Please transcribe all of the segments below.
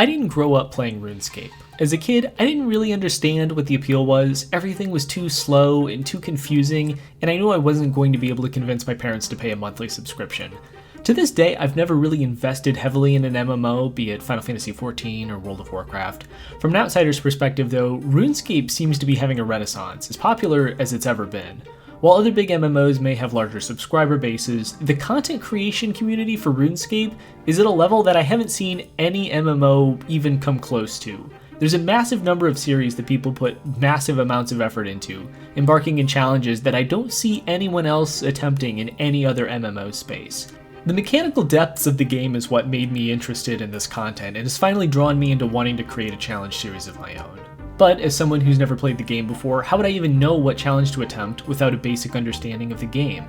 I didn't grow up playing RuneScape. As a kid, I didn't really understand what the appeal was, everything was too slow and too confusing, and I knew I wasn't going to be able to convince my parents to pay a monthly subscription. To this day, I've never really invested heavily in an MMO, be it Final Fantasy XIV or World of Warcraft. From an outsider's perspective though, RuneScape seems to be having a renaissance, as popular as it's ever been. While other big MMOs may have larger subscriber bases, the content creation community for RuneScape is at a level that I haven't seen any MMO even come close to. There's a massive number of series that people put massive amounts of effort into, embarking in challenges that I don't see anyone else attempting in any other MMO space. The mechanical depths of the game is what made me interested in this content and has finally drawn me into wanting to create a challenge series of my own. But as someone who's never played the game before, how would I even know what challenge to attempt without a basic understanding of the game?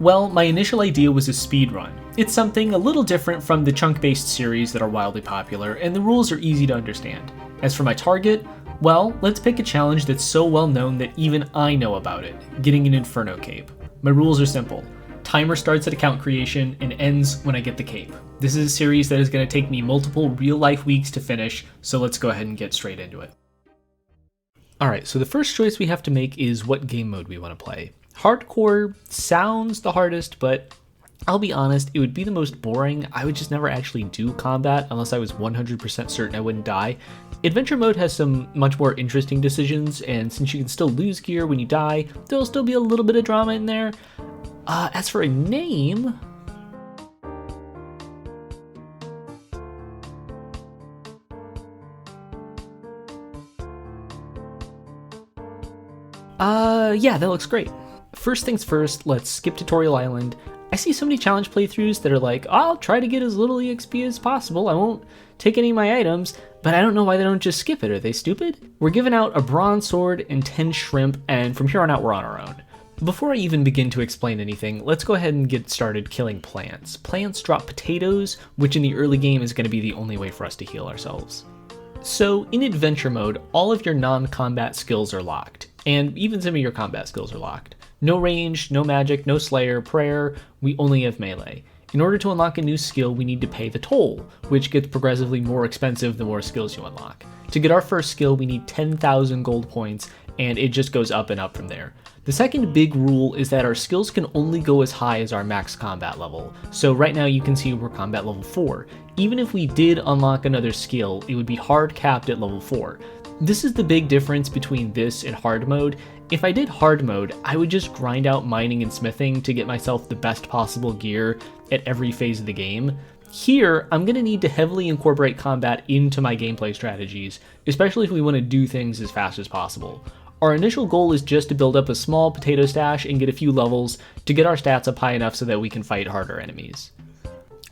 Well, my initial idea was a speedrun. It's something a little different from the chunk-based series that are wildly popular, and the rules are easy to understand. As for my target, well, let's pick a challenge that's so well known that even I know about it, getting an Inferno cape. My rules are simple. Timer starts at account creation and ends when I get the cape. This is a series that is going to take me multiple real-life weeks to finish, so let's go ahead and get straight into it. Alright, so the first choice we have to make is what game mode we want to play. Hardcore sounds the hardest, but I'll be honest, it would be the most boring. I would just never actually do combat unless I was 100% certain I wouldn't die. Adventure mode has some much more interesting decisions, and since you can still lose gear when you die, there'll still be a little bit of drama in there. As for a name... yeah, that looks great. First things first, let's skip Tutorial Island. I see so many challenge playthroughs that are like, I'll try to get as little EXP as possible, I won't take any of my items, but I don't know why they don't just skip it. Are they stupid? We're given out a bronze sword and 10 shrimp, and from here on out we're on our own. Before I even begin to explain anything, let's go ahead and get started killing plants. Plants drop potatoes, which in the early game is going to be the only way for us to heal ourselves. So in adventure mode, all of your non-combat skills are locked, and even some of your combat skills are locked. No range, no magic, no slayer, prayer, we only have melee. In order to unlock a new skill, we need to pay the toll, which gets progressively more expensive the more skills you unlock. To get our first skill, we need 10,000 gold points, and it just goes up and up from there. The second big rule is that our skills can only go as high as our max combat level. So right now you can see we're combat level 4. Even if we did unlock another skill, it would be hard capped at level 4. This is the big difference between this and hard mode. If I did hard mode, I would just grind out mining and smithing to get myself the best possible gear at every phase of the game. Here, I'm going to need to heavily incorporate combat into my gameplay strategies, especially if we want to do things as fast as possible. Our initial goal is just to build up a small potato stash and get a few levels to get our stats up high enough so that we can fight harder enemies.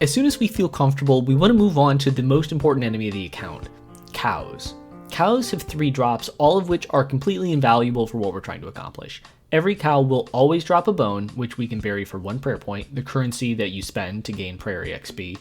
As soon as we feel comfortable, we want to move on to the most important enemy of the account, cows. Cows have 3 drops, all of which are completely invaluable for what we're trying to accomplish. Every cow will always drop a bone, which we can bury for 1 prayer point, the currency that you spend to gain prayer XP.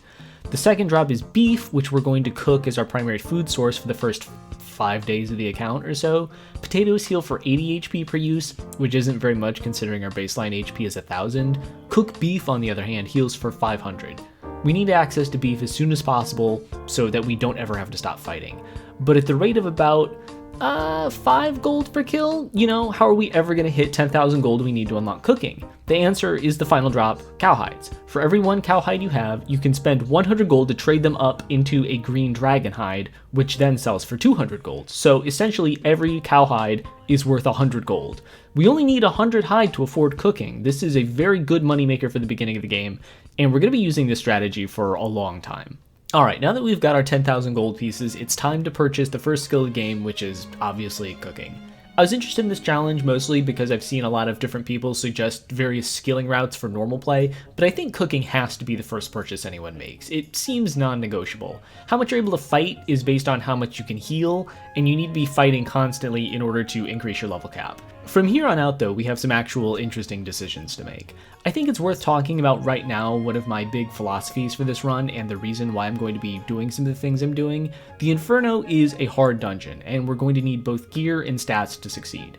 The second drop is beef, which we're going to cook as our primary food source for the first 5 days of the account or so. Potatoes heal for 80 HP per use, which isn't very much considering our baseline HP is 1000. Cooked beef, on the other hand, heals for 500. We need access to beef as soon as possible so that we don't ever have to stop fighting. But at the rate of about 5 gold per kill, how are we ever going to hit 10,000 gold we need to unlock cooking? The answer is the final drop, cowhides. For every 1 cowhide you have, you can spend 100 gold to trade them up into a green dragon hide, which then sells for 200 gold. So essentially every cowhide is worth 100 gold. We only need 100 hide to afford cooking. This is a very good moneymaker for the beginning of the game, and we're going to be using this strategy for a long time. Alright, now that we've got our 10,000 gold pieces, it's time to purchase the first skill of the game, which is obviously cooking. I was interested in this challenge mostly because I've seen a lot of different people suggest various skilling routes for normal play, but I think cooking has to be the first purchase anyone makes. It seems non-negotiable. How much you're able to fight is based on how much you can heal, and you need to be fighting constantly in order to increase your level cap. From here on out though, we have some actual interesting decisions to make. I think it's worth talking about right now one of my big philosophies for this run and the reason why I'm going to be doing some of the things I'm doing. The Inferno is a hard dungeon, and we're going to need both gear and stats to succeed.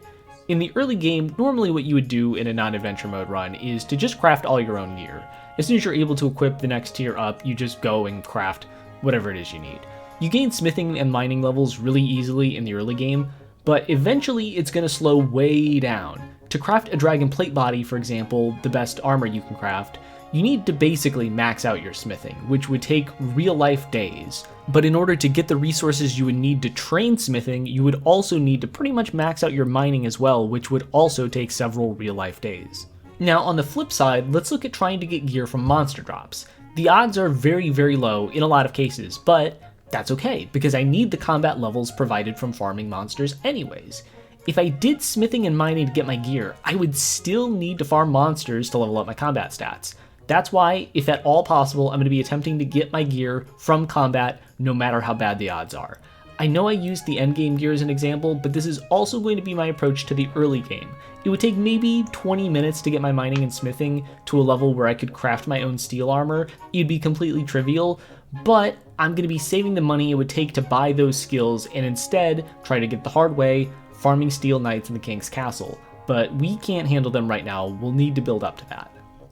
In the early game, normally what you would do in a non-adventure mode run is to just craft all your own gear. As soon as you're able to equip the next tier up, you just go and craft whatever it is you need. You gain smithing and mining levels really easily in the early game, but eventually it's going to slow way down. To craft a dragon plate body, for example, the best armor you can craft, you need to basically max out your smithing, which would take real-life days. But in order to get the resources you would need to train smithing, you would also need to pretty much max out your mining as well, which would also take several real-life days. Now, on the flip side, let's look at trying to get gear from monster drops. The odds are very, very low in a lot of cases, but that's okay, because I need the combat levels provided from farming monsters anyways. If I did smithing and mining to get my gear, I would still need to farm monsters to level up my combat stats. That's why, if at all possible, I'm going to be attempting to get my gear from combat no matter how bad the odds are. I know I used the endgame gear as an example, but this is also going to be my approach to the early game. It would take maybe 20 minutes to get my mining and smithing to a level where I could craft my own steel armor. It'd be completely trivial, but I'm going to be saving the money it would take to buy those skills and instead try to get the hard way, farming steel knights in the king's castle. But we can't handle them right now, we'll need to build up to that.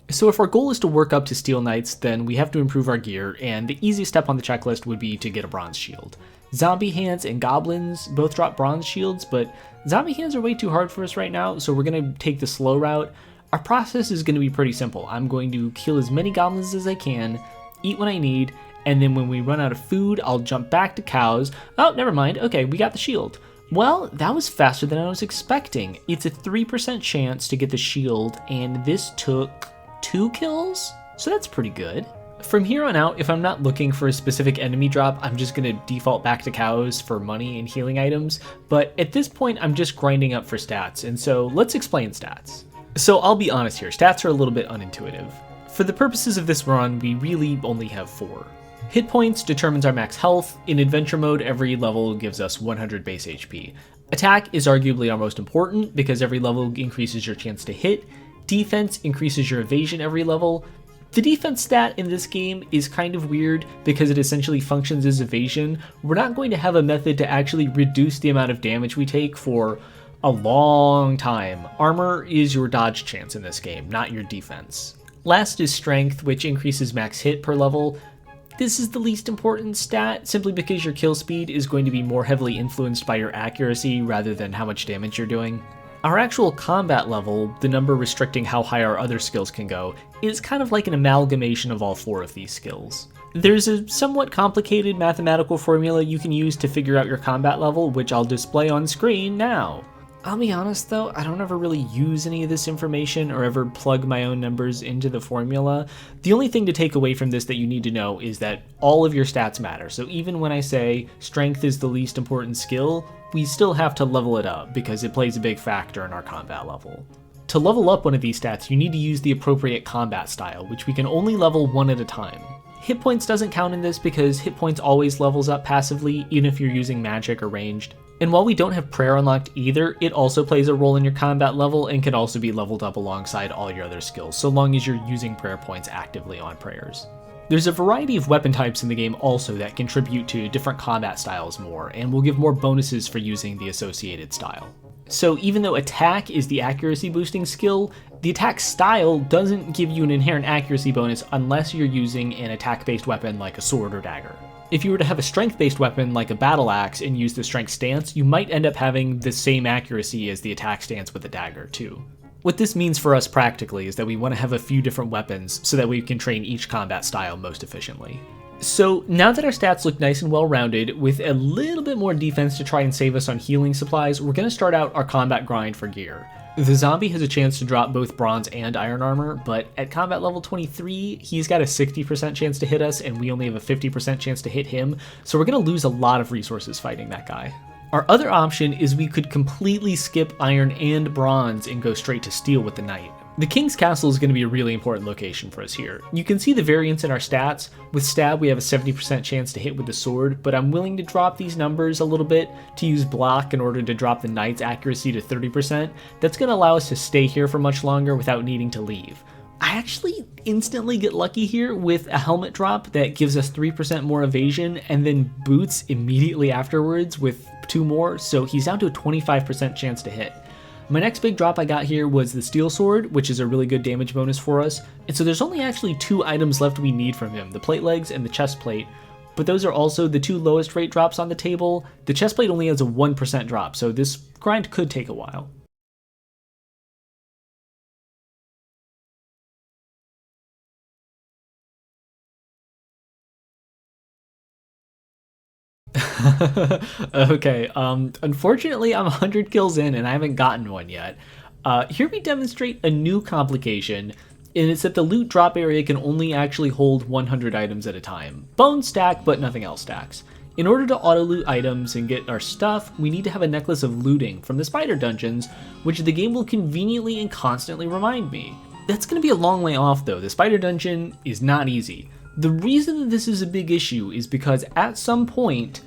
So if our goal is to work up to steel knights, then we have to improve our gear, and the easiest step on the checklist would be to get a bronze shield. Zombie hands and goblins both drop bronze shields, but zombie hands are way too hard for us right now, so we're going to take the slow route. Our process is going to be pretty simple. I'm going to kill as many goblins as I can, eat what I need, and then when we run out of food, I'll jump back to cows. Oh, never mind. Okay, we got the shield. Well, that was faster than I was expecting. It's a 3% chance to get the shield, and this took 2 kills? So that's pretty good. From here on out, if I'm not looking for a specific enemy drop, I'm just going to default back to cows for money and healing items, but at this point I'm just grinding up for stats, and so let's explain stats. So I'll be honest here, stats are a little bit unintuitive. For the purposes of this run, we really only have 4. Hit points determines our max health. In adventure mode, every level gives us 100 base HP. Attack is arguably our most important because every level increases your chance to hit. Defense increases your evasion every level. The defense stat in this game is kind of weird because it essentially functions as evasion. We're not going to have a method to actually reduce the amount of damage we take for a long time. Armor is your dodge chance in this game, not your defense. Last is strength, which increases max hit per level. This is the least important stat, simply because your kill speed is going to be more heavily influenced by your accuracy rather than how much damage you're doing. Our actual combat level, the number restricting how high our other skills can go, is kind of like an amalgamation of all 4 of these skills. There's a somewhat complicated mathematical formula you can use to figure out your combat level, which I'll display on screen now. I'll be honest though, I don't ever really use any of this information or ever plug my own numbers into the formula. The only thing to take away from this that you need to know is that all of your stats matter. So even when I say strength is the least important skill, we still have to level it up because it plays a big factor in our combat level. To level up one of these stats, you need to use the appropriate combat style, which we can only level 1 at a time. Hit points doesn't count in this because hit points always levels up passively, even if you're using magic or ranged. And while we don't have prayer unlocked either, it also plays a role in your combat level and can also be leveled up alongside all your other skills, so long as you're using prayer points actively on prayers. There's a variety of weapon types in the game also that contribute to different combat styles more, and will give more bonuses for using the associated style. So even though attack is the accuracy boosting skill, the attack style doesn't give you an inherent accuracy bonus unless you're using an attack-based weapon like a sword or dagger. If you were to have a strength-based weapon like a battle axe and use the strength stance, you might end up having the same accuracy as the attack stance with a dagger too. What this means for us practically is that we want to have a few different weapons so that we can train each combat style most efficiently. So now that our stats look nice and well-rounded, with a little bit more defense to try and save us on healing supplies, we're going to start out our combat grind for gear. The zombie has a chance to drop both bronze and iron armor, but at combat level 23, he's got a 60% chance to hit us, and we only have a 50% chance to hit him, so we're going to lose a lot of resources fighting that guy. Our other option is we could completely skip iron and bronze and go straight to steel with the knight. The King's Castle is going to be a really important location for us here. You can see the variance in our stats. With stab, we have a 70% chance to hit with the sword, but I'm willing to drop these numbers a little bit to use block in order to drop the knight's accuracy to 30%. That's going to allow us to stay here for much longer without needing to leave. I actually instantly get lucky here with a helmet drop that gives us 3% more evasion, and then boots immediately afterwards with 2 more, so he's down to a 25% chance to hit. My next big drop I got here was the steel sword, which is a really good damage bonus for us, and so there's only actually 2 items left we need from him, the plate legs and the chest plate. but those are also the 2 lowest rate drops on the table. The chestplate only has a 1% drop, so this grind could take a while. Okay, unfortunately I'm 100 kills in and I haven't gotten one yet. Here we demonstrate a new complication, and it's that the loot drop area can only actually hold 100 items at a time. Bones stack, but nothing else stacks. In order to auto-loot items and get our stuff, we need to have a necklace of looting from the spider dungeons, which the game will conveniently and constantly remind me. That's going to be a long way off though. The spider dungeon is not easy. The reason that this is a big issue is because at some point,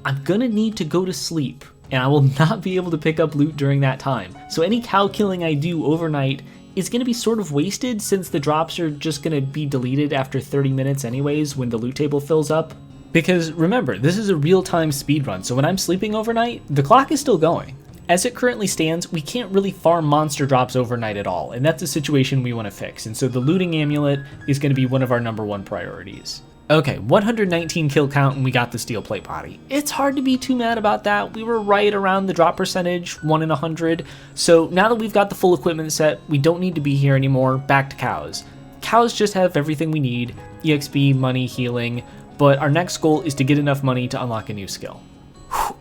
I'm gonna need to go to sleep, and I will not be able to pick up loot during that time. So any cow killing I do overnight is gonna be sort of wasted, since the drops are just gonna be deleted after 30 minutes anyways when the loot table fills up. Because remember, this is a real-time speedrun, so when I'm sleeping overnight, the clock is still going. As it currently stands, we can't really farm monster drops overnight at all, and that's a situation we want to fix, and so the looting amulet is going to be one of our #1 priorities. Okay, 119 kill count and we got the steel plate body. It's hard to be too mad about that. We were right around the drop percentage, 1 in 100. So now that we've got the full equipment set, we don't need to be here anymore. Back to cows. Cows just have everything we need: EXP, money, healing, but our next goal is to get enough money to unlock a new skill.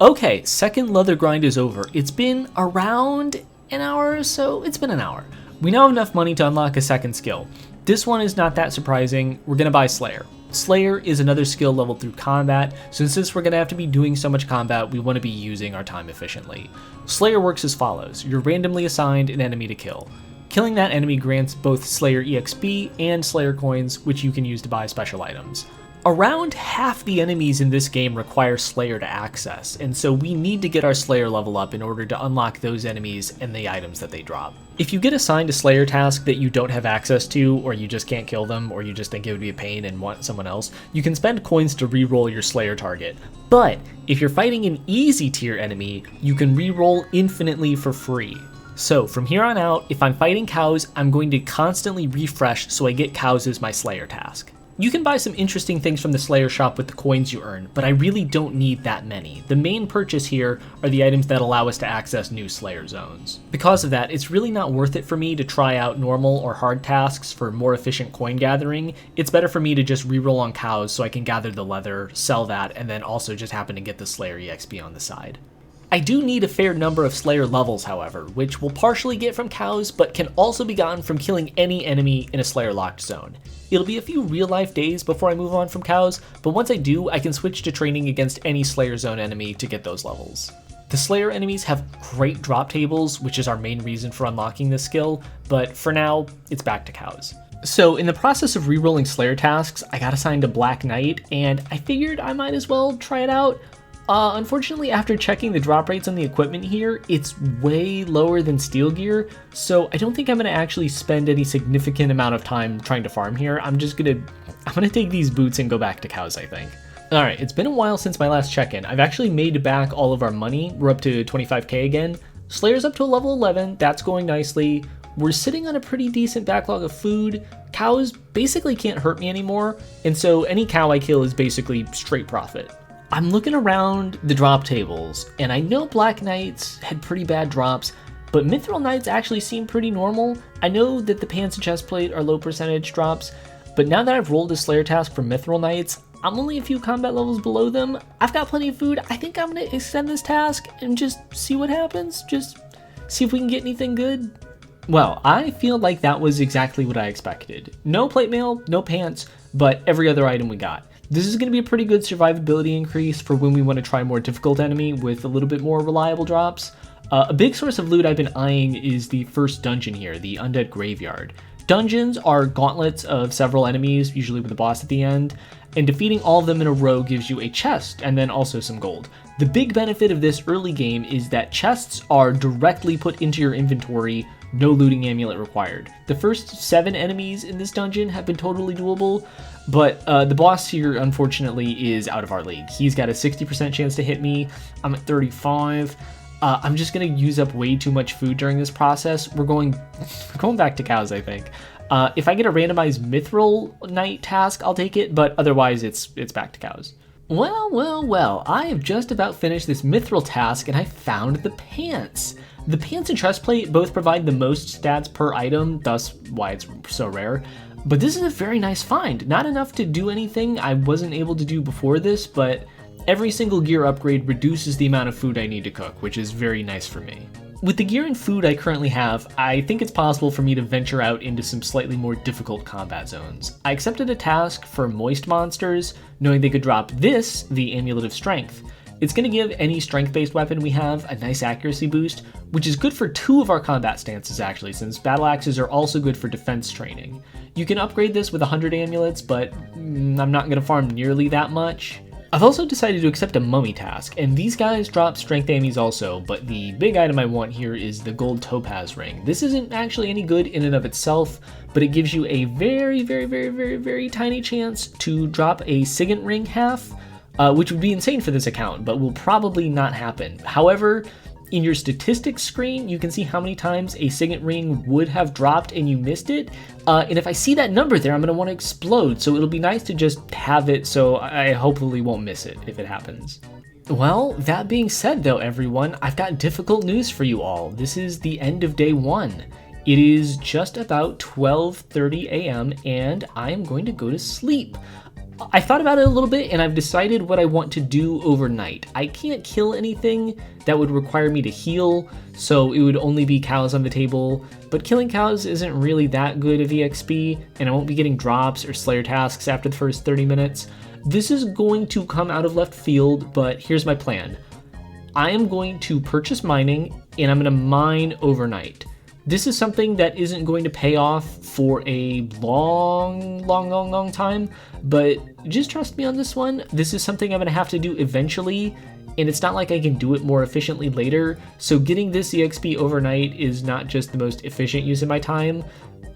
Okay, second leather grind is over. It's been around an hour or so. It's been an hour. We now have enough money to unlock a second skill. This one is not that surprising. We're gonna buy Slayer. Slayer is another skill leveled through combat, so since we're going to have to be doing so much combat, we want to be using our time efficiently. Slayer works as follows: you're randomly assigned an enemy to kill. Killing that enemy grants both Slayer EXP and Slayer coins, which you can use to buy special items. Around half the enemies in this game require Slayer to access, and so we need to get our Slayer level up in order to unlock those enemies and the items that they drop. If you get assigned a Slayer task that you don't have access to, or you just can't kill them, or you just think it would be a pain and want someone else, you can spend coins to reroll your Slayer target. But if you're fighting an easy tier enemy, you can reroll infinitely for free. So from here on out, if I'm fighting cows, I'm going to constantly refresh so I get cows as my Slayer task. You can buy some interesting things from the Slayer shop with the coins you earn, but I really don't need that many. The main purchase here are the items that allow us to access new Slayer zones. Because of that, it's really not worth it for me to try out normal or hard tasks for more efficient coin gathering. It's better for me to just reroll on cows so I can gather the leather, sell that, and then also just happen to get the Slayer EXP on the side. I do need a fair number of Slayer levels, however, which we'll partially get from cows, but can also be gotten from killing any enemy in a Slayer locked zone. It'll be a few real life days before I move on from cows, but once I do, I can switch to training against any Slayer zone enemy to get those levels. The Slayer enemies have great drop tables, which is our main reason for unlocking this skill, but for now, it's back to cows. So in the process of rerolling Slayer tasks, I got assigned a Black Knight, and I figured I might as well try it out. Unfortunately, after checking the drop rates on the equipment here, it's way lower than Steel Gear, so I don't think I'm going to actually spend any significant amount of time trying to farm here. I'm gonna take these boots and go back to cows, I think. Alright, it's been a while since my last check-in. I've actually made back all of our money. We're up to 25k again. Slayer's up to a level 11, that's going nicely. We're sitting on a pretty decent backlog of food. Cows basically can't hurt me anymore, and so any cow I kill is basically straight profit. I'm looking around the drop tables, and I know Black Knights had pretty bad drops, but Mithril Knights actually seem pretty normal. I know that the pants and chestplate are low percentage drops, but now that I've rolled a Slayer task for Mithril Knights, I'm only a few combat levels below them. I've got plenty of food. I think I'm gonna extend this task and just see what happens. Just see if we can get anything good. Well, I feel like that was exactly what I expected. No plate mail, no pants, but every other item we got. This is going to be a pretty good survivability increase for when we want to try a more difficult enemy with a little bit more reliable drops. A big source of loot I've been eyeing is the first dungeon here, the Undead Graveyard. Dungeons are gauntlets of several enemies, usually with a boss at the end, and defeating all of them in a row gives you a chest and then also some gold. The big benefit of this early game is that chests are directly put into your inventory, no looting amulet required. The first 7 enemies in this dungeon have been totally doable, but the boss here, unfortunately, is out of our league. He's got a 60% chance to hit me. I'm at 35. I'm just going to use up way too much food during this process. We're going back to cows, I think. If I get a randomized Mithril Knight task, I'll take it, but otherwise it's back to cows. Well, I have just about finished this mithril task and I found the pants. The pants and chest plate both provide the most stats per item, thus why it's so rare. But this is a very nice find. Not enough to do anything I wasn't able to do before this, but every single gear upgrade reduces the amount of food I need to cook, which is very nice for me. With the gear and food I currently have, I think it's possible for me to venture out into some slightly more difficult combat zones. I accepted a task for moist monsters, knowing they could drop this, the Amulet of Strength. It's going to give any strength-based weapon we have a nice accuracy boost, which is good for 2 of our combat stances actually, since battle axes are also good for defense training. You can upgrade this with 100 amulets, but I'm not going to farm nearly that much. I've also decided to accept a mummy task, and these guys drop strength ammies also, but the big item I want here is the gold topaz ring. This isn't actually any good in and of itself, but it gives you a very tiny chance to drop a Sigint ring half, which would be insane for this account, but will probably not happen. However, in your statistics screen, you can see how many times a Sigint ring would have dropped and you missed it. And if I see that number there, I'm going to want to explode. So it'll be nice to just have it so I hopefully won't miss it if it happens. Well, that being said though, everyone, I've got difficult news for you all. This is the end of day 1. It is just about 12:30 a.m. and I am going to go to sleep. I thought about it a little bit and I've decided what I want to do overnight. I can't kill anything that would require me to heal, so it would only be cows on the table, but killing cows isn't really that good of EXP, and I won't be getting drops or slayer tasks after the first 30 minutes. This is going to come out of left field, but here's my plan. I am going to purchase mining, and I'm going to mine overnight. This is something that isn't going to pay off for a long time, but just trust me on this one. This is something I'm going to have to do eventually, and it's not like I can do it more efficiently later, so getting this EXP overnight is not just the most efficient use of my time,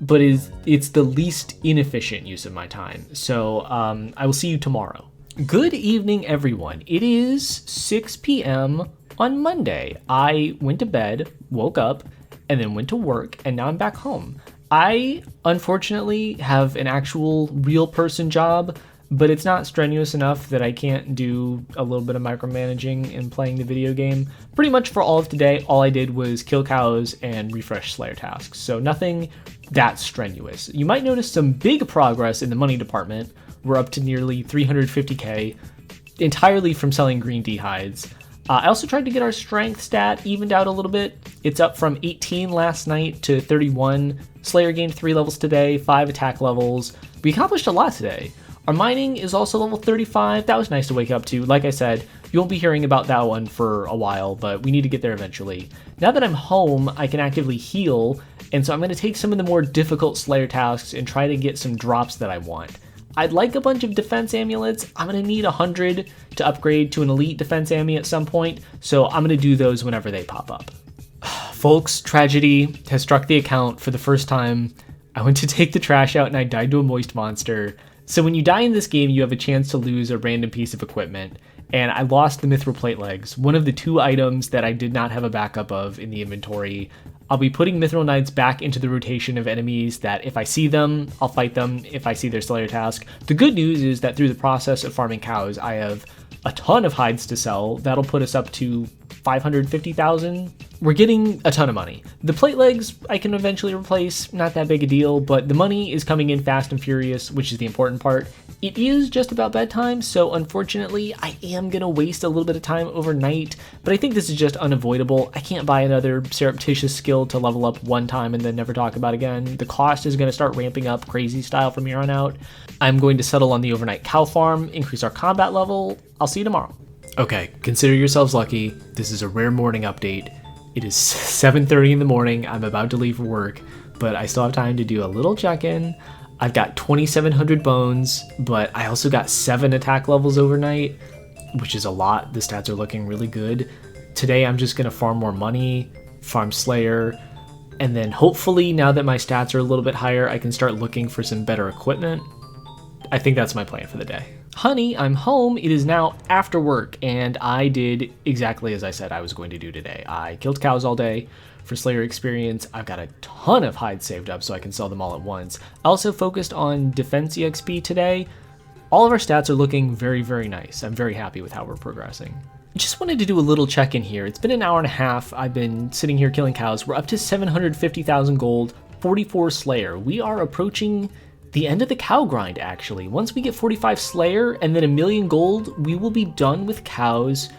but it's the least inefficient use of my time. So I will see you tomorrow. Good evening, everyone. It is 6 p.m. on Monday. I went to bed, woke up, and then went to work, and now I'm back home. I, unfortunately, have an actual real person job, but it's not strenuous enough that I can't do a little bit of micromanaging and playing the video game. Pretty much for all of today, all I did was kill cows and refresh Slayer tasks, so nothing that strenuous. You might notice some big progress in the money department. We're up to nearly 350k, entirely from selling green D hides. I also tried to get our strength stat evened out a little bit. It's up from 18 last night to 31. Slayer gained 3 levels today, 5 attack levels. We accomplished a lot today. Our mining is also level 35. That was nice to wake up to. Like I said, you won't be hearing about that one for a while, but we need to get there eventually. Now that I'm home, I can actively heal, and so I'm going to take some of the more difficult Slayer tasks and try to get some drops that I want. I'd like a bunch of defense amulets. I'm going to need 100 to upgrade to an elite defense ammy at some point, so I'm going to do those whenever they pop up. Folks, tragedy has struck the account for the first time. I went to take the trash out and I died to a moist monster. So when you die in this game, you have a chance to lose a random piece of equipment, and I lost the mithril plate legs, one of the 2 items that I did not have a backup of in the inventory. I'll be putting mithril knights back into the rotation of enemies that if I see them, I'll fight them if I see their slayer task. The good news is that through the process of farming cows, I have a ton of hides to sell. That'll put us up to 550,000. We're getting a ton of money. The plate legs I can eventually replace, not that big a deal, but the money is coming in fast and furious, which is the important part. It is just about bedtime, so unfortunately I am gonna waste a little bit of time overnight, but I think this is just unavoidable. I can't buy another surreptitious skill to level up one time and then never talk about again. The cost is gonna start ramping up crazy style from here on out. I'm going to settle on the overnight cow farm, increase our combat level. I'll see you tomorrow. Okay, consider yourselves lucky. This is a rare morning update. It is 7:30 in the morning. I'm about to leave for work, but I still have time to do a little check-in. I've got 2,700 bones, but I also got 7 attack levels overnight, which is a lot. The stats are looking really good. Today I'm just gonna farm more money, farm Slayer, and then hopefully now that my stats are a little bit higher, I can start looking for some better equipment. I think that's my plan for the day. Honey, I'm home. It is now after work, and I did exactly as I said I was going to do today. I killed cows all day for Slayer experience. I've got a ton of hides saved up so I can sell them all at once. I also focused on defense EXP today. all of our stats are looking very, very nice. I'm very happy with how we're progressing. Just wanted to do a little check-in here. It's been an hour and a half. I've been sitting here killing cows. We're up to 750,000 gold, 44 Slayer. We are approaching the end of the cow grind, actually. Once we get 45 Slayer and then 1,000,000 gold, we will be done with cows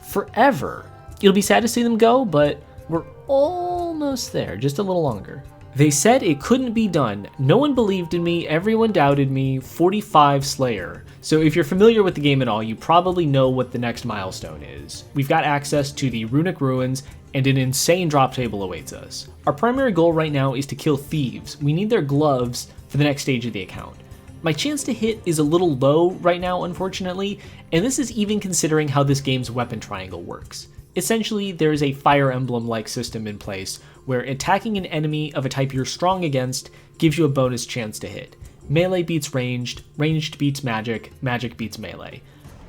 forever. It'll be sad to see them go, but we're almost there, just a little longer. They said it couldn't be done. No one believed in me, everyone doubted me, 45 Slayer. So if you're familiar with the game at all, you probably know what the next milestone is. We've got access to the Runic Ruins, and an insane drop table awaits us. Our primary goal right now is to kill thieves. We need their gloves for the next stage of the account. My chance to hit is a little low right now, unfortunately, and this is even considering how this game's weapon triangle works. Essentially, there is a Fire Emblem-like system in place where attacking an enemy of a type you're strong against gives you a bonus chance to hit. Melee beats ranged, ranged beats magic, magic beats melee.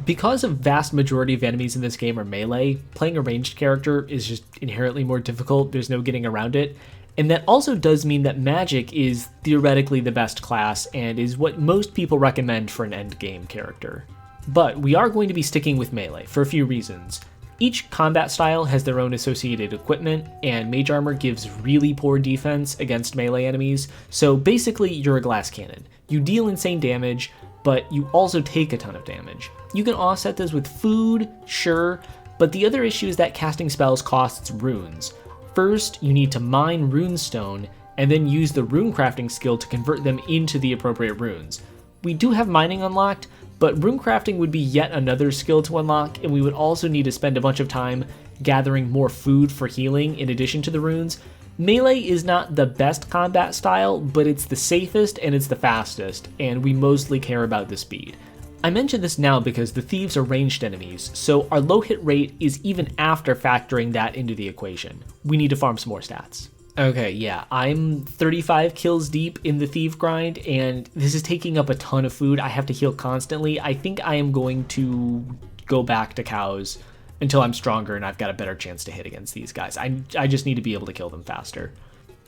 Because a vast majority of enemies in this game are melee, playing a ranged character is just inherently more difficult, there's no getting around it, and that also does mean that magic is theoretically the best class and is what most people recommend for an endgame character. But we are going to be sticking with melee for a few reasons. Each combat style has their own associated equipment, and mage armor gives really poor defense against melee enemies, so basically you're a glass cannon. You deal insane damage, but you also take a ton of damage. You can offset this with food, sure, but the other issue is that casting spells costs runes. First, you need to mine runestone, and then use the rune crafting skill to convert them into the appropriate runes. We do have mining unlocked, but rune crafting would be yet another skill to unlock, and we would also need to spend a bunch of time gathering more food for healing in addition to the runes. Melee is not the best combat style, but it's the safest and it's the fastest, and we mostly care about the speed. I mention this now because the thieves are ranged enemies, so our low hit rate is even after factoring that into the equation. We need to farm some more stats. Okay, yeah, I'm 35 kills deep in the thief grind, and this is taking up a ton of food. I have to heal constantly. I think I am going to go back to cows until I'm stronger and I've got a better chance to hit against these guys. I just need to be able to kill them faster.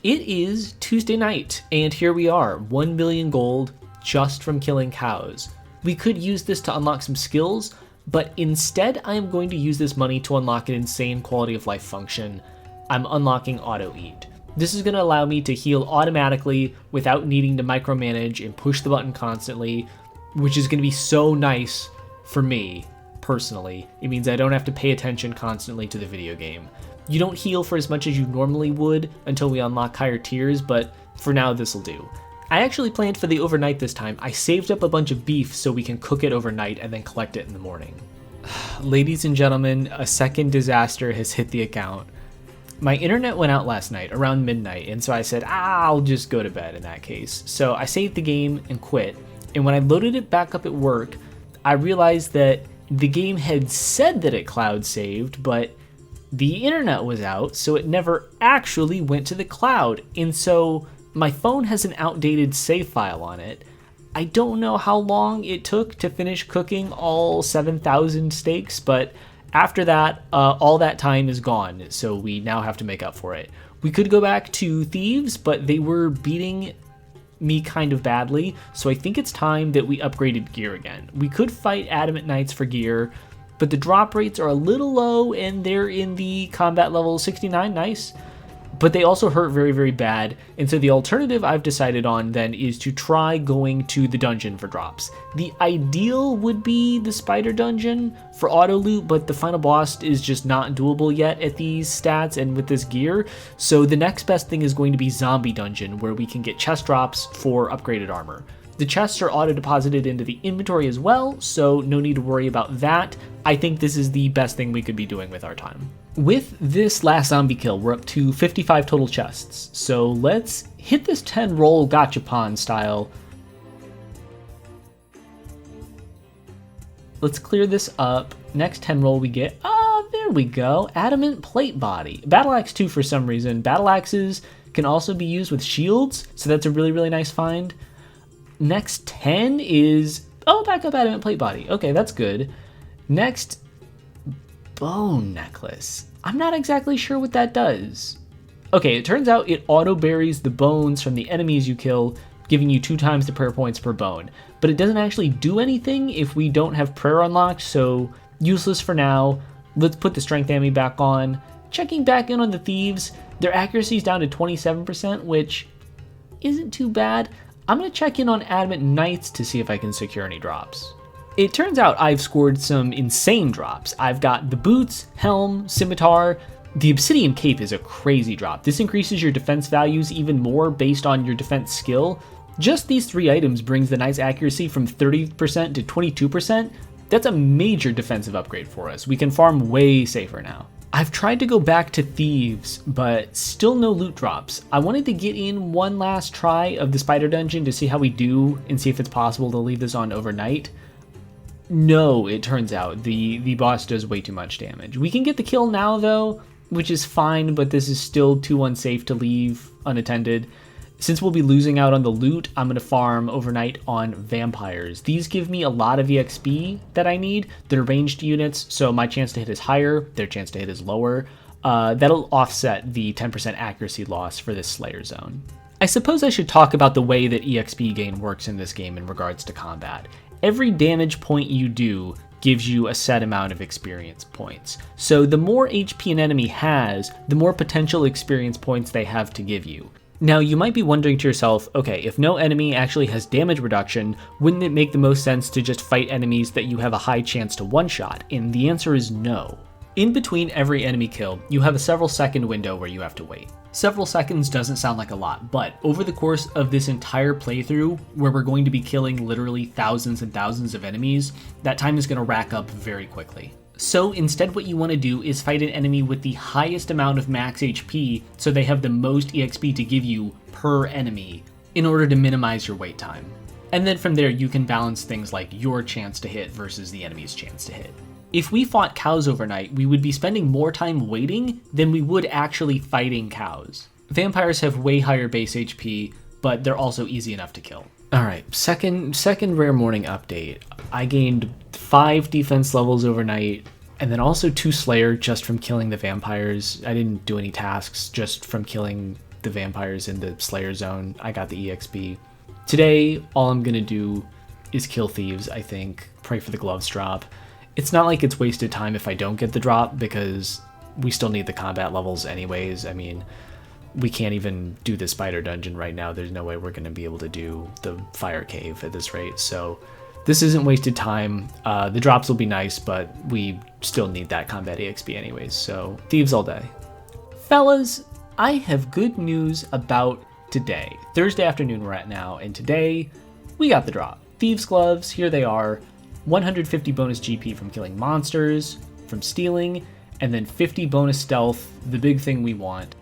It is Tuesday night, and here we are, 1,000,000 gold just from killing cows. We could use this to unlock some skills, but instead I am going to use this money to unlock an insane quality of life function. I'm unlocking Auto Eat. This is going to allow me to heal automatically without needing to micromanage and push the button constantly, which is going to be so nice for me, personally. It means I don't have to pay attention constantly to the video game. You don't heal for as much as you normally would until we unlock higher tiers, but for now this'll do. I actually planned for the overnight this time. I saved up a bunch of beef so we can cook it overnight and then collect it in the morning. Ladies and gentlemen, a second disaster has hit the account. My internet went out last night around midnight, and so I said, I'll just go to bed in that case. So I saved the game and quit, and when I loaded it back up at work, I realized that the game had said that it cloud saved, but the internet was out, so it never actually went to the cloud, and so my phone has an outdated save file on it. I don't know how long it took to finish cooking all 7,000 steaks, but after that, all that time is gone, so we now have to make up for it. We could go back to thieves, but they were beating me kind of badly, so I think it's time that we upgraded gear again. We could fight Adamant Knights for gear, but the drop rates are a little low, and they're in the combat level 69, nice. But they also hurt very, very bad, and so the alternative I've decided on then is to try going to the dungeon for drops. The ideal would be the spider dungeon for auto loot, but the final boss is just not doable yet at these stats and with this gear, so the next best thing is going to be zombie dungeon, where we can get chest drops for upgraded armor. The chests are auto-deposited into the inventory as well, so no need to worry about that. I think this is the best thing we could be doing with our time. With this last zombie kill, we're up to 55 total chests, so let's hit this 10 roll gachapon style. Let's clear this up. Next 10 roll we get, there we go, adamant plate body. Battle axe 2 for some reason. Battle axes can also be used with shields, so that's a really, really nice find. Next 10 is, back up adamant plate body. Okay, that's good. Next, bone necklace. I'm not exactly sure what that does. Okay, it turns out it auto buries the bones from the enemies you kill, giving you 2 times the prayer points per bone. But it doesn't actually do anything if we don't have prayer unlocked, so useless for now. Let's put the strength ammy back on. Checking back in on the thieves, their accuracy is down to 27%, which isn't too bad. I'm going to check in on adamant knights to see if I can secure any drops. It turns out I've scored some insane drops. I've got the boots, helm, scimitar. The obsidian cape is a crazy drop. This increases your defense values even more based on your defense skill. Just these 3 items brings the knight's accuracy from 30% to 22%. That's a major defensive upgrade for us. We can farm way safer now. I've tried to go back to thieves, but still no loot drops. I wanted to get in one last try of the spider dungeon to see how we do and see if it's possible to leave this on overnight. No, it turns out the boss does way too much damage. We can get the kill now though, which is fine, but this is still too unsafe to leave unattended. Since we'll be losing out on the loot, I'm going to farm overnight on vampires. These give me a lot of EXP that I need. They're ranged units, so my chance to hit is higher, their chance to hit is lower. That'll offset the 10% accuracy loss for this Slayer zone. I suppose I should talk about the way that EXP gain works in this game in regards to combat. Every damage point you do gives you a set amount of experience points. So the more HP an enemy has, the more potential experience points they have to give you. Now, you might be wondering to yourself, okay, if no enemy actually has damage reduction, wouldn't it make the most sense to just fight enemies that you have a high chance to one-shot? And the answer is no. In between every enemy kill, you have a several second window where you have to wait. Several seconds doesn't sound like a lot, but over the course of this entire playthrough, where we're going to be killing literally thousands and thousands of enemies, that time is going to rack up very quickly. So instead what you want to do is fight an enemy with the highest amount of max HP so they have the most EXP to give you per enemy in order to minimize your wait time. And then from there you can balance things like your chance to hit versus the enemy's chance to hit. If we fought cows overnight, we would be spending more time waiting than we would actually fighting cows. Vampires have way higher base HP, but they're also easy enough to kill. Alright, second rare morning update. I gained 5 defense levels overnight, and then also 2 Slayer just from killing the vampires. I didn't do any tasks, just from killing the vampires in the Slayer zone. I got the EXP. Today, all I'm gonna do is kill thieves, I think. Pray for the gloves drop. It's not like it's wasted time if I don't get the drop, because we still need the combat levels anyways. I mean, we can't even do the spider dungeon right now. There's no way we're going to be able to do the fire cave at this rate. So this isn't wasted time. The drops will be nice, but we still need that combat EXP anyways. So thieves all day. Fellas, I have good news about today. Thursday afternoon we're at now, and today we got the drop. Thieves gloves, here they are. 150 bonus GP from killing monsters, from stealing, and then 50 bonus stealth, the big thing we want.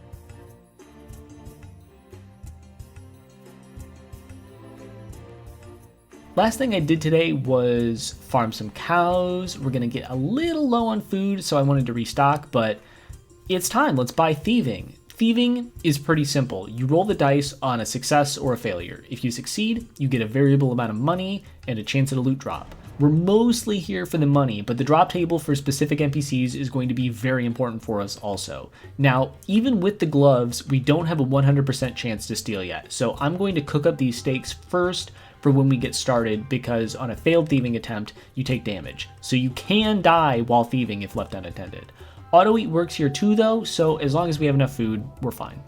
Last thing I did today was farm some cows. We're gonna get a little low on food, so I wanted to restock, but it's time, let's buy thieving. Thieving is pretty simple. You roll the dice on a success or a failure. If you succeed, you get a variable amount of money and a chance at a loot drop. We're mostly here for the money, but the drop table for specific NPCs is going to be very important for us also. Now, even with the gloves, we don't have a 100% chance to steal yet, so I'm going to cook up these stakes first for when we get started, because on a failed thieving attempt, you take damage. So you can die while thieving if left unattended. Auto eat works here too though, so as long as we have enough food, we're fine.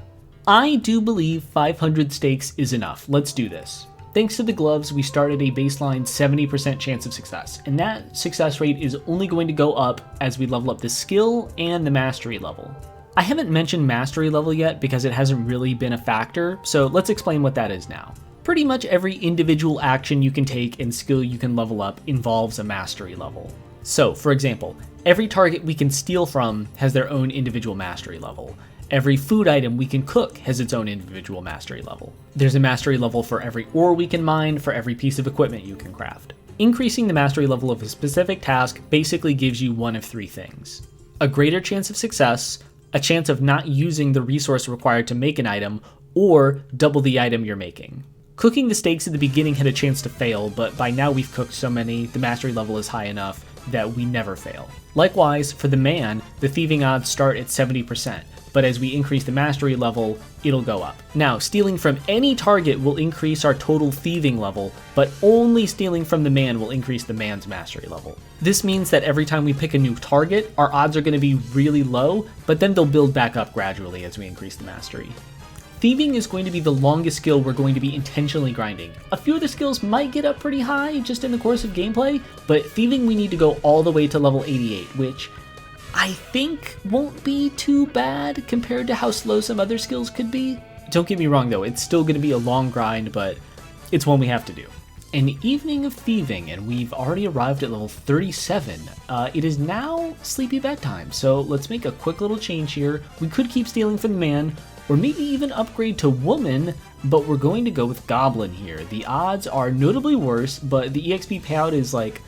I do believe 500 stakes is enough. Let's do this. Thanks to the gloves, we start at a baseline 70% chance of success, and that success rate is only going to go up as we level up the skill and the mastery level. I haven't mentioned mastery level yet because it hasn't really been a factor, so let's explain what that is now. Pretty much every individual action you can take and skill you can level up involves a mastery level. So, for example, every target we can steal from has their own individual mastery level. Every food item we can cook has its own individual mastery level. There's a mastery level for every ore we can mine, for every piece of equipment you can craft. Increasing the mastery level of a specific task basically gives you one of 3 things. A greater chance of success, a chance of not using the resource required to make an item, or double the item you're making. Cooking the steaks at the beginning had a chance to fail, but by now we've cooked so many, the mastery level is high enough that we never fail. Likewise, for the man, the thieving odds start at 70%, but as we increase the mastery level, it'll go up. Now, stealing from any target will increase our total thieving level, but only stealing from the man will increase the man's mastery level. This means that every time we pick a new target, our odds are going to be really low, but then they'll build back up gradually as we increase the mastery. Thieving is going to be the longest skill we're going to be intentionally grinding. A few of the skills might get up pretty high just in the course of gameplay, but thieving we need to go all the way to level 88, which I think won't be too bad compared to how slow some other skills could be. Don't get me wrong though, it's still going to be a long grind, but it's one we have to do. An evening of thieving, and we've already arrived at level 37. It is now sleepy bedtime, so let's make a quick little change here. We could keep stealing from the man, or maybe even upgrade to woman, but we're going to go with goblin here. The odds are notably worse, but the EXP payout is like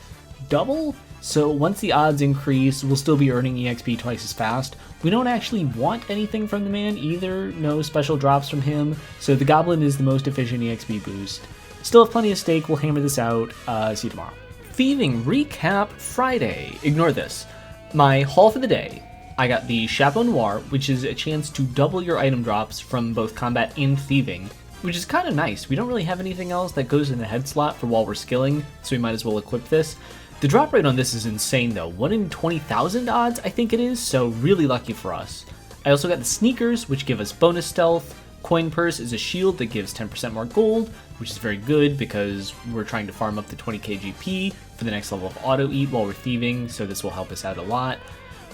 double, so once the odds increase, we'll still be earning EXP twice as fast. We don't actually want anything from the man either, no special drops from him, so the goblin is the most efficient EXP boost. Still have plenty of stake, we'll hammer this out, see you tomorrow. Thieving Recap Friday. Ignore this. My haul for the day. I got the Chapeau Noir, which is a chance to double your item drops from both combat and thieving, which is kind of nice. We don't really have anything else that goes in the head slot for while we're skilling, so we might as well equip this. The drop rate on this is insane though, 1 in 20,000 odds I think it is, so really lucky for us. I also got the sneakers, which give us bonus stealth. Coin Purse is a shield that gives 10% more gold, which is very good because we're trying to farm up the 20k GP for the next level of auto eat while we're thieving, so this will help us out a lot.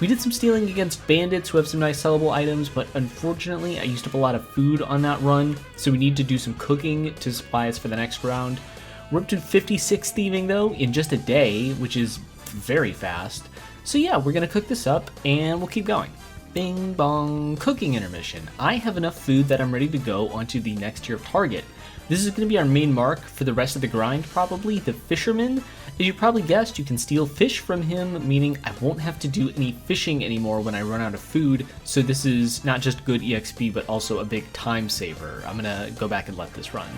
We did some stealing against bandits who have some nice sellable items, but unfortunately I used up a lot of food on that run, so we need to do some cooking to supply us for the next round. We're up to 56 thieving though in just a day, which is very fast. So yeah, we're gonna cook this up and we'll keep going. Bing bong, cooking intermission. I have enough food that I'm ready to go onto the next tier of target. This is going to be our main mark for the rest of the grind probably, the fisherman. As you probably guessed, you can steal fish from him, meaning I won't have to do any fishing anymore when I run out of food, so this is not just good EXP but also a big time saver. I'm going to go back and let this run.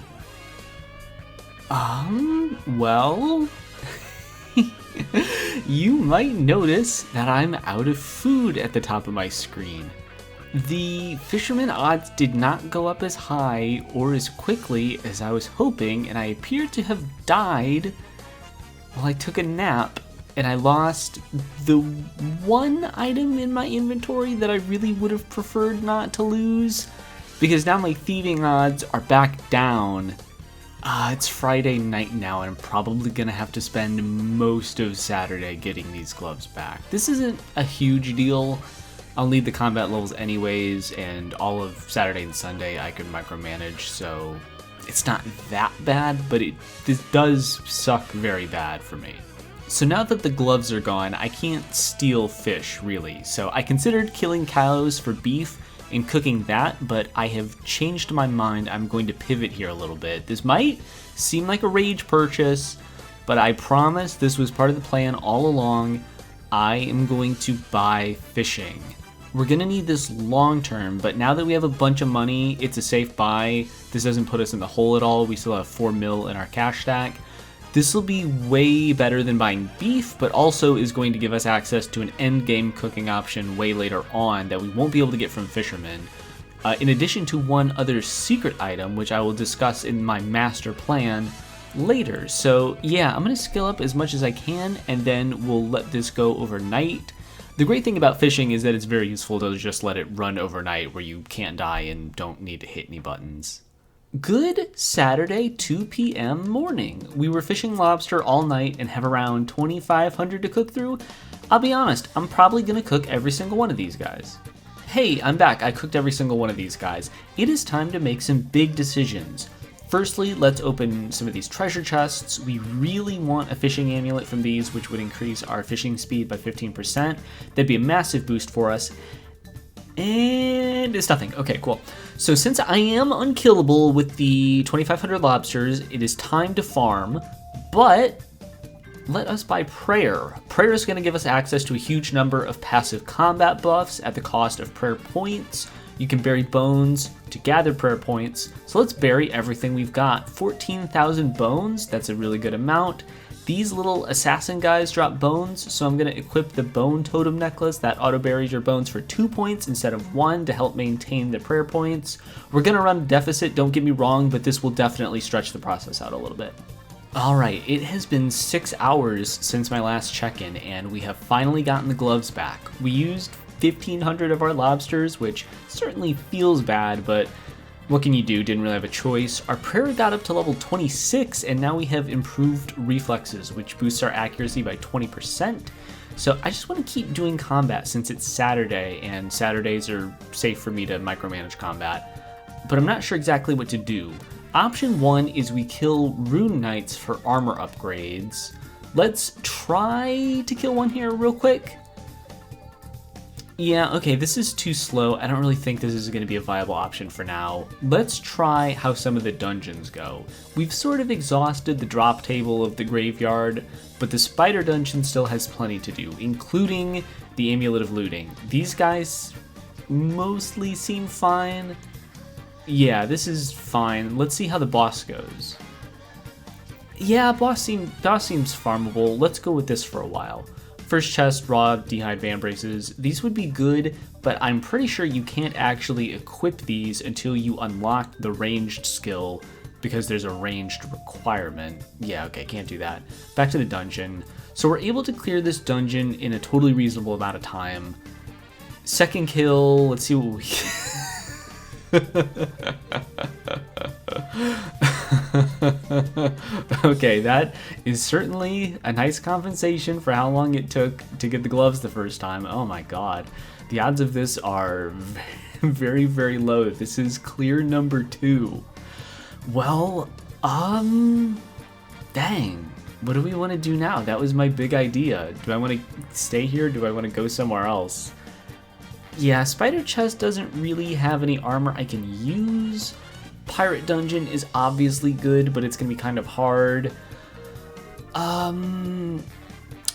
Well... You might notice that I'm out of food at the top of my screen. The fisherman odds did not go up as high or as quickly as I was hoping, and I appear to have died while I took a nap, and I lost the one item in my inventory that I really would have preferred not to lose, because now my thieving odds are back down. It's Friday night now, and I'm probably gonna have to spend most of Saturday getting these gloves back. This isn't a huge deal. I'll need the combat levels anyways, and all of Saturday and Sunday I can micromanage, so it's not that bad, but this does suck very bad for me. So now that the gloves are gone, I can't steal fish, really. So I considered killing cows for beef and cooking that, but I have changed my mind. I'm going to pivot here a little bit. This might seem like a rage purchase, but I promise this was part of the plan all along. I am going to buy fishing. We're gonna need this long term, but now that we have a bunch of money, it's a safe buy. This doesn't put us in the hole at all. We still have 4 mil in our cash stack. This will be way better than buying beef, but also is going to give us access to an end game cooking option way later on that we won't be able to get from fishermen. In addition to one other secret item, which I will discuss in my master plan later. So yeah, I'm gonna skill up as much as I can, and then we'll let this go overnight. The great thing about fishing is that it's very useful to just let it run overnight where you can't die and don't need to hit any buttons. Good Saturday 2 p.m. morning. We were fishing lobster all night and have around 2,500 to cook through. I'll be honest, I'm probably gonna cook every single one of these guys. Hey, I'm back. I cooked every single one of these guys. It is time to make some big decisions. Firstly, let's open some of these treasure chests. We really want a fishing amulet from these, which would increase our fishing speed by 15%. That'd be a massive boost for us. And it's nothing. Okay, cool. So since I am unkillable with the 2,500 lobsters, it is time to farm, but let us buy prayer. Prayer is going to give us access to a huge number of passive combat buffs at the cost of prayer points. You can bury bones to gather prayer points. So let's bury everything we've got. 14,000 bones, that's a really good amount. These little assassin guys drop bones, so I'm going to equip the bone totem necklace that auto-buries your bones for 2 points instead of 1 to help maintain the prayer points. We're going to run a deficit, don't get me wrong, but this will definitely stretch the process out a little bit. Alright, it has been 6 hours since my last check-in, and we have finally gotten the gloves back. We used 1,500 of our lobsters, which certainly feels bad, but what can you do? Didn't really have a choice. Our prayer got up to level 26, and now we have improved reflexes, which boosts our accuracy by 20%. So I just want to keep doing combat since it's Saturday, and Saturdays are safe for me to micromanage combat. But I'm not sure exactly what to do. Option 1 is we kill Rune Knights for armor upgrades. Let's try to kill one here real quick. Yeah, okay, this is too slow. I don't really think this is going to be a viable option for now. Let's try how some of the dungeons go. We've sort of exhausted the drop table of the graveyard, but the spider dungeon still has plenty to do, including the Amulet of Looting. These guys mostly seem fine. Yeah, this is fine. Let's see how the boss goes. Yeah, boss seems farmable. Let's go with this for a while. First chest, raw D'hide Vambraces. These would be good, but I'm pretty sure you can't actually equip these until you unlock the ranged skill, because there's a ranged requirement. Yeah, okay, can't do that. Back to the dungeon. So we're able to clear this dungeon in a totally reasonable amount of time. Second kill, let's see what we... Okay, that is certainly a nice compensation for how long it took to get the gloves the first time. Oh my god. The odds of this are very, very low. This is clear number 2. Well, dang. What do we want to do now? That was my big idea. Do I want to stay here? Do I want to go somewhere else? Yeah, Spider Chest doesn't really have any armor I can use. Pirate Dungeon is obviously good, but it's going to be kind of hard.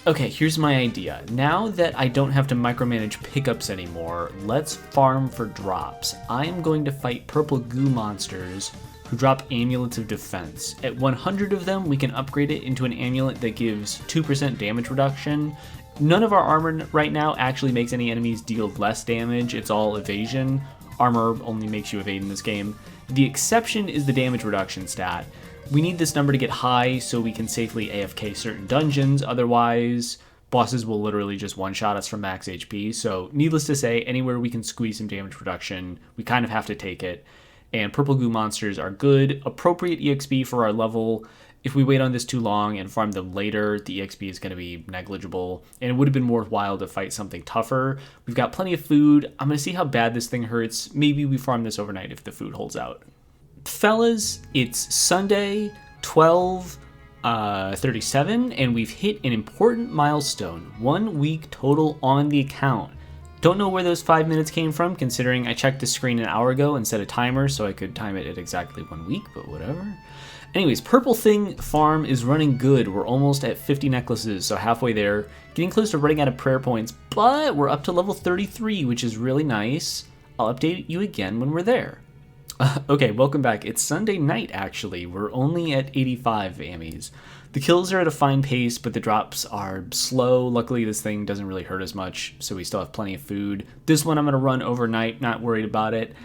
Okay, here's my idea. Now that I don't have to micromanage pickups anymore, let's farm for drops. I am going to fight purple goo monsters who drop amulets of defense. At 100 of them, we can upgrade it into an amulet that gives 2% damage reduction. None of our armor right now actually makes any enemies deal less damage. It's all evasion. Armor only makes you evade in this game. The exception is the damage reduction stat. We need this number to get high so we can safely AFK certain dungeons, otherwise bosses will literally just one-shot us from max HP, so needless to say, anywhere we can squeeze some damage reduction, we kind of have to take it. And purple goo monsters are good, appropriate EXP for our level. If we wait on this too long and farm them later, the EXP is going to be negligible, and it would have been worthwhile to fight something tougher. We've got plenty of food. I'm going to see how bad this thing hurts. Maybe we farm this overnight if the food holds out. Fellas, it's Sunday, 12:37, and we've hit an important milestone. 1 week total on the account. Don't know where those 5 minutes came from, considering I checked the screen an hour ago and set a timer so I could time it at exactly 1 week, but whatever. Anyways, Purple Thing farm is running good. We're almost at 50 necklaces, so halfway there. Getting close to running out of prayer points, but we're up to level 33, which is really nice. I'll update you again when we're there. Okay, welcome back. It's Sunday night, actually. We're only at 85 Ammies. The kills are at a fine pace, but the drops are slow. Luckily, this thing doesn't really hurt as much, so we still have plenty of food. This one I'm going to run overnight, not worried about it.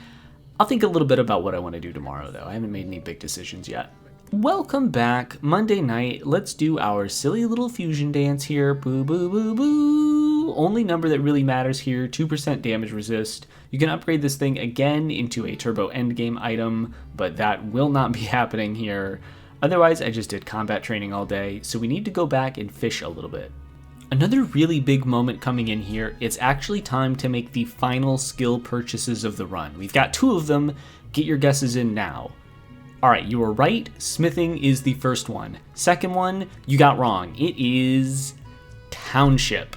I'll think a little bit about what I want to do tomorrow, though. I haven't made any big decisions yet. Welcome back. Monday night. Let's do our silly little fusion dance here. Boo, boo, boo, boo. Only number that really matters here, 2% damage resist. You can upgrade this thing again into a turbo endgame item, but that will not be happening here. Otherwise, I just did combat training all day, so we need to go back and fish a little bit. Another really big moment coming in here, it's actually time to make the final skill purchases of the run. We've got 2 of them. Get your guesses in now. Alright, you were right. Smithing is the first one. Second one, you got wrong. It is Township.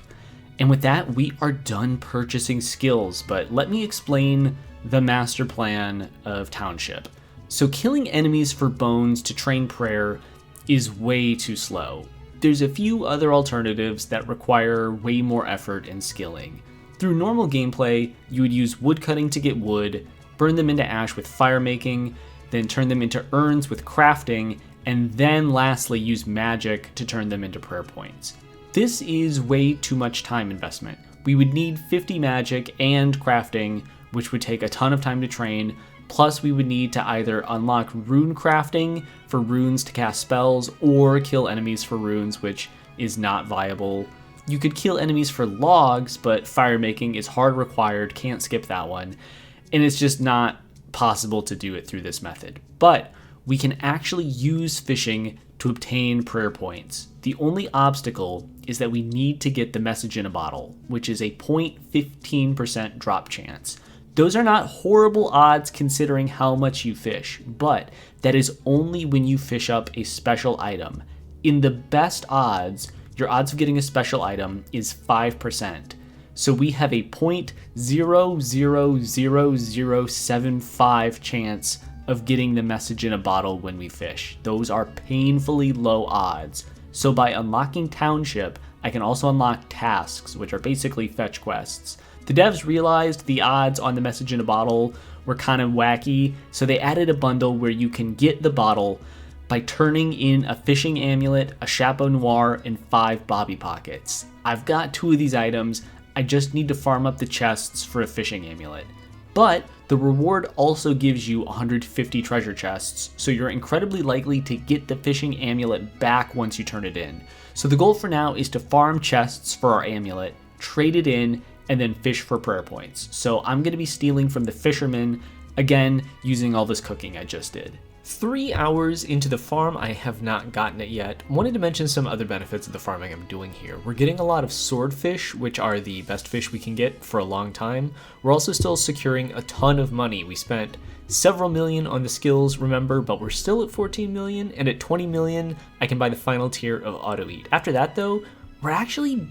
And with that, we are done purchasing skills, but let me explain the master plan of Township. So killing enemies for bones to train prayer is way too slow. There's a few other alternatives that require way more effort and skilling. Through normal gameplay, you would use woodcutting to get wood, burn them into ash with fire making, then turn them into urns with crafting, and then lastly use magic to turn them into prayer points. This is way too much time investment. We would need 50 magic and crafting, which would take a ton of time to train, plus we would need to either unlock rune crafting for runes to cast spells, or kill enemies for runes, which is not viable. You could kill enemies for logs, but fire making is hard required, can't skip that one, and it's just not possible to do it through this method. But we can actually use fishing to obtain prayer points. The only obstacle is that we need to get the message in a bottle, which is a 0.15% drop chance. Those are not horrible odds considering how much you fish, but that is only when you fish up a special item. In the best odds, your odds of getting a special item is 5%. So we have a 0.000075 chance of getting the message in a bottle when we fish. Those are painfully low odds. So by unlocking Township, I can also unlock tasks, which are basically fetch quests. The devs realized the odds on the message in a bottle were kind of wacky, so they added a bundle where you can get the bottle by turning in a fishing amulet, a chapeau noir, and 5 bobby pockets. I've got 2 of these items, I just need to farm up the chests for a fishing amulet. But the reward also gives you 150 treasure chests, so you're incredibly likely to get the fishing amulet back once you turn it in. So the goal for now is to farm chests for our amulet, trade it in, and then fish for prayer points. So I'm going to be stealing from the fishermen, again, using all this cooking I just did. 3 hours into the farm, I have not gotten it yet. Wanted to mention some other benefits of the farming I'm doing here. We're getting a lot of swordfish, which are the best fish we can get for a long time. We're also still securing a ton of money. We spent several million on the skills, remember, but we're still at 14 million, and at 20 million, I can buy the final tier of Auto Eat. After that, though, we're actually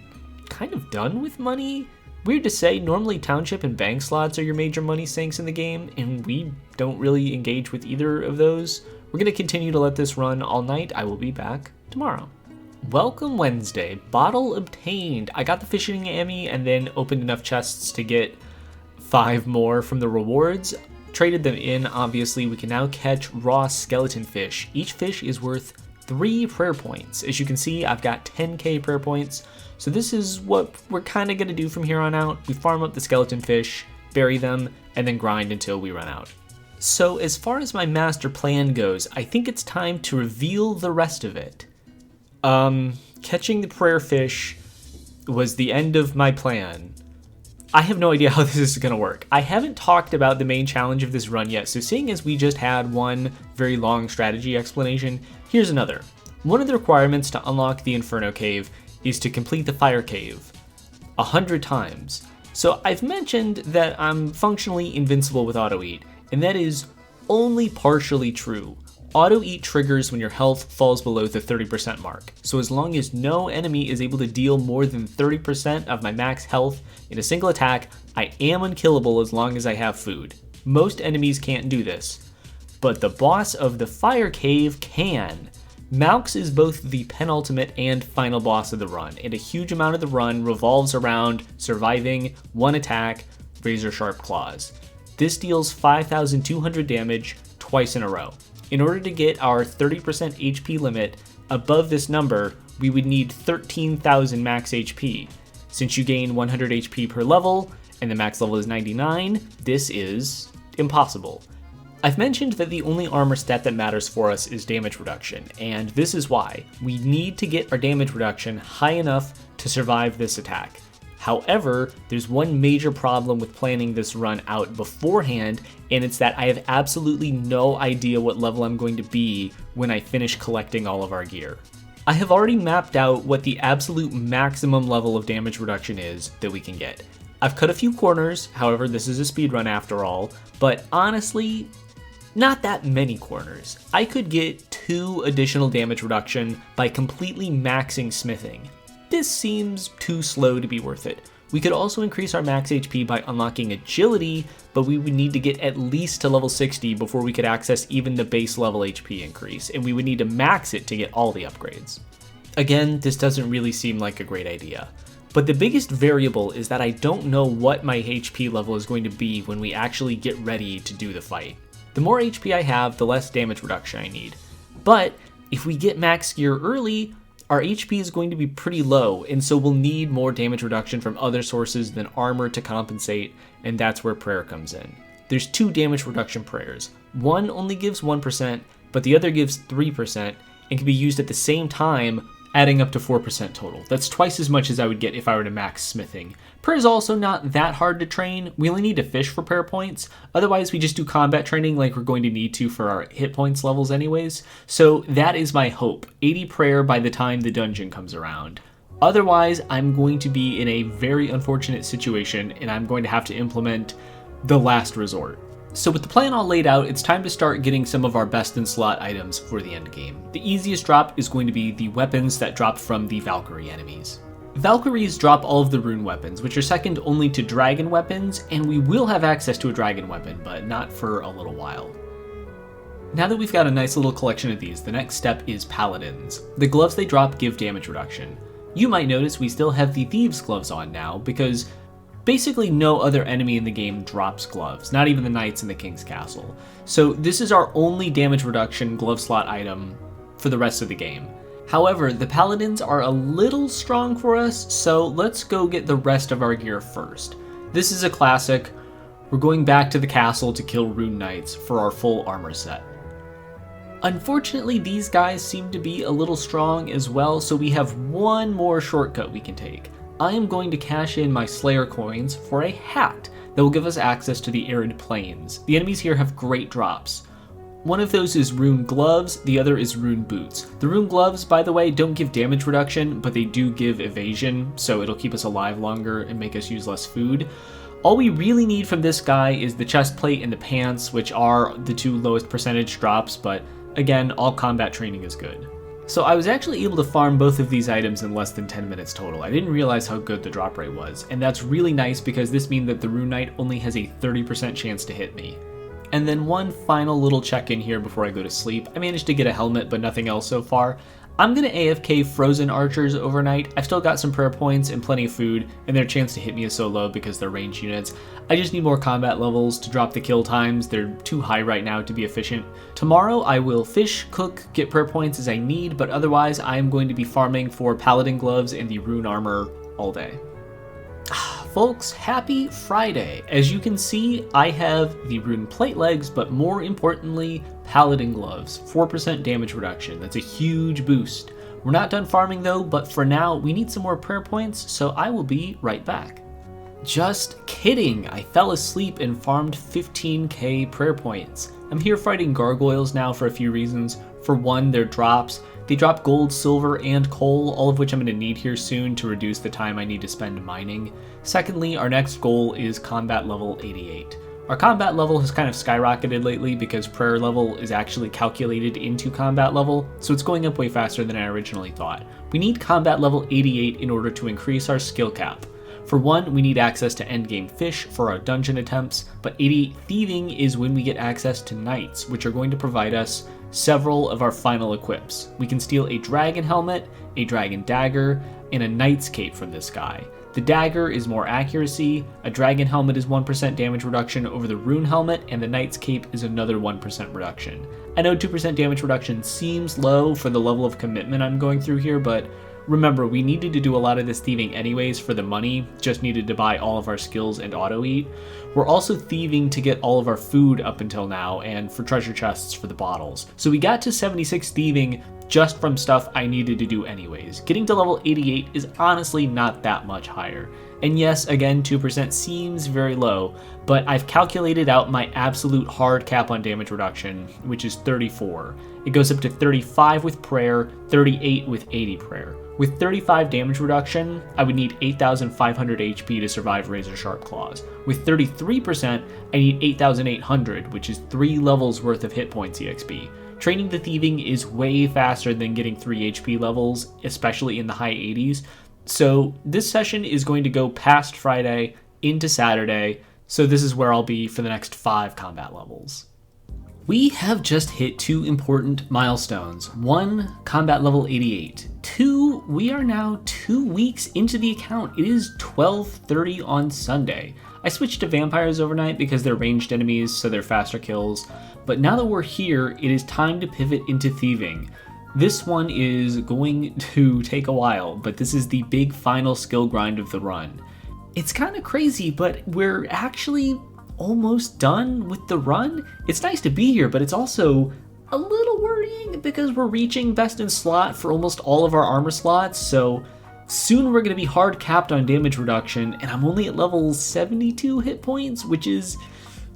kind of done with money. Weird to say, normally Township and bank slots are your major money sinks in the game, and we don't really engage with either of those. We're going to continue to let this run all night. I will be back tomorrow. Welcome Wednesday. Bottle obtained. I got the fishing ammy and then opened enough chests to get 5 more from the rewards. Traded them in, obviously. We can now catch raw skeleton fish. Each fish is worth 3 prayer points. As you can see, I've got 10k prayer points. So this is what we're kind of going to do from here on out. We farm up the skeleton fish, bury them, and then grind until we run out. So as far as my master plan goes, I think it's time to reveal the rest of it. Catching the prayer fish was the end of my plan. I have no idea how this is going to work. I haven't talked about the main challenge of this run yet, so seeing as we just had one very long strategy explanation, here's another. One of the requirements to unlock the Inferno cave is to complete the fire cave 100 times. So I've mentioned that I'm functionally invincible with Auto Eat, and that is only partially true. Auto Eat triggers when your health falls below the 30% mark. So as long as no enemy is able to deal more than 30% of my max health in a single attack, I am unkillable as long as I have food. Most enemies can't do this, but the boss of the fire cave can. Malx is both the penultimate and final boss of the run, and a huge amount of the run revolves around surviving one attack, razor sharp claws. This deals 5,200 damage twice in a row. In order to get our 30% HP limit above this number, we would need 13,000 max HP. Since you gain 100 HP per level, and the max level is 99, this is impossible. I've mentioned that the only armor stat that matters for us is damage reduction, and this is why. We need to get our damage reduction high enough to survive this attack. However, there's one major problem with planning this run out beforehand, and it's that I have absolutely no idea what level I'm going to be when I finish collecting all of our gear. I have already mapped out what the absolute maximum level of damage reduction is that we can get. I've cut a few corners, however this is a speedrun after all, but honestly, not that many corners. I could get 2 additional damage reduction by completely maxing smithing. This seems too slow to be worth it. We could also increase our max HP by unlocking agility, but we would need to get at least to level 60 before we could access even the base level HP increase, and we would need to max it to get all the upgrades. Again, this doesn't really seem like a great idea. But the biggest variable is that I don't know what my HP level is going to be when we actually get ready to do the fight. The more HP I have, the less damage reduction I need. But If we get max gear early, our HP is going to be pretty low, and so we'll need more damage reduction from other sources than armor to compensate, and that's where prayer comes in. There's 2 damage reduction prayers. One only gives 1%, but the other gives 3%, and can be used at the same time, adding up to 4% total. That's twice as much as I would get if I were to max smithing. Prayer is also not that hard to train. We only need to fish for prayer points. Otherwise, we just do combat training like we're going to need to for our hit points levels anyways. So that is my hope. 80 prayer by the time the dungeon comes around. Otherwise, I'm going to be in a very unfortunate situation, and I'm going to have to implement the last resort. So with the plan all laid out, it's time to start getting some of our best in slot items for the end game. The easiest drop is going to be the weapons that drop from the Valkyrie enemies. Valkyries drop all of the rune weapons, which are second only to dragon weapons, and we will have access to a dragon weapon, but not for a little while. Now that we've got a nice little collection of these, the next step is paladins. The gloves they drop give damage reduction. You might notice we still have the thieves gloves on now, because basically no other enemy in the game drops gloves, not even the knights in the king's castle. So this is our only damage reduction glove slot item for the rest of the game. However, the paladins are a little strong for us, so let's go get the rest of our gear first. This is a classic. We're going back to the castle to kill rune knights for our full armor set. Unfortunately, these guys seem to be a little strong as well, so we have one more shortcut we can take. I am going to cash in my Slayer coins for a hat that will give us access to the arid plains. The enemies here have great drops. One of those is rune gloves, the other is rune boots. The rune gloves, by the way, don't give damage reduction, but they do give evasion, so it'll keep us alive longer and make us use less food. All we really need from this guy is the chest plate and the pants, which are the 2 lowest percentage drops, but again, all combat training is good. So I was actually able to farm both of these items in less than 10 minutes total. I didn't realize how good the drop rate was, and that's really nice because this means that the Rune Knight only has a 30% chance to hit me. And then one final little check-in here before I go to sleep. I managed to get a helmet, but nothing else so far. I'm going to AFK Frozen Archers overnight. I've still got some prayer points and plenty of food, and their chance to hit me is so low because they're ranged units. I just need more combat levels to drop the kill times. They're too high right now to be efficient. Tomorrow I will fish, cook, get prayer points as I need, but otherwise I am going to be farming for Paladin Gloves and the Rune Armor all day. Folks, happy Friday. As you can see, I have the Rune Plate Legs, but more importantly, Paladin Gloves, 4% damage reduction. That's a huge boost. We're not done farming though, but for now, we need some more prayer points, so I will be right back. Just kidding, I fell asleep and farmed 15k prayer points. I'm here fighting gargoyles now for a few reasons. For one, their drops. They drop gold, silver, and coal, all of which I'm going to need here soon to reduce the time I need to spend mining. Secondly, our next goal is combat level 88. Our combat level has kind of skyrocketed lately because prayer level is actually calculated into combat level, so it's going up way faster than I originally thought. We need combat level 88 in order to increase our skill cap. For one, we need access to endgame fish for our dungeon attempts, but 88 thieving is when we get access to knights, which are going to provide us several of our final equips. We can steal a dragon helmet, a dragon dagger, and a knight's cape from this guy. The dagger is more accuracy, a dragon helmet is 1% damage reduction over the rune helmet, and the knight's cape is another 1% reduction. I know 2% damage reduction seems low for the level of commitment I'm going through here, but remember, we needed to do a lot of this thieving anyways for the money, just needed to buy all of our skills and auto-eat. We're also thieving to get all of our food up until now, and for treasure chests for the bottles. So we got to 76 thieving just from stuff I needed to do anyways. Getting to level 88 is honestly not that much higher. And yes, again, 2% seems very low, but I've calculated out my absolute hard cap on damage reduction, which is 34. It goes up to 35 with prayer, 38 with 80 prayer. With 35 damage reduction, I would need 8,500 HP to survive Razor Sharp Claws. With 33%, I need 8,800, which is 3 levels worth of hit points EXP. Training the thieving is way faster than getting 3 HP levels, especially in the high 80s. So this session is going to go past Friday into Saturday, so this is where I'll be for the next 5 combat levels. We have just hit 2 important milestones. 1, combat level 88. 2, we are now 2 weeks into the account. It is 12:30 on Sunday. I switched to vampires overnight because they're ranged enemies, so they're faster kills. But now that we're here, it is time to pivot into thieving. This one is going to take a while, but this is the big final skill grind of the run. It's kind of crazy, but we're actually almost done with the run. It's nice to be here, but it's also a little worrying because we're reaching best in slot for almost all of our armor slots, so soon we're going to be hard capped on damage reduction, and I'm only at level 72 hit points, which is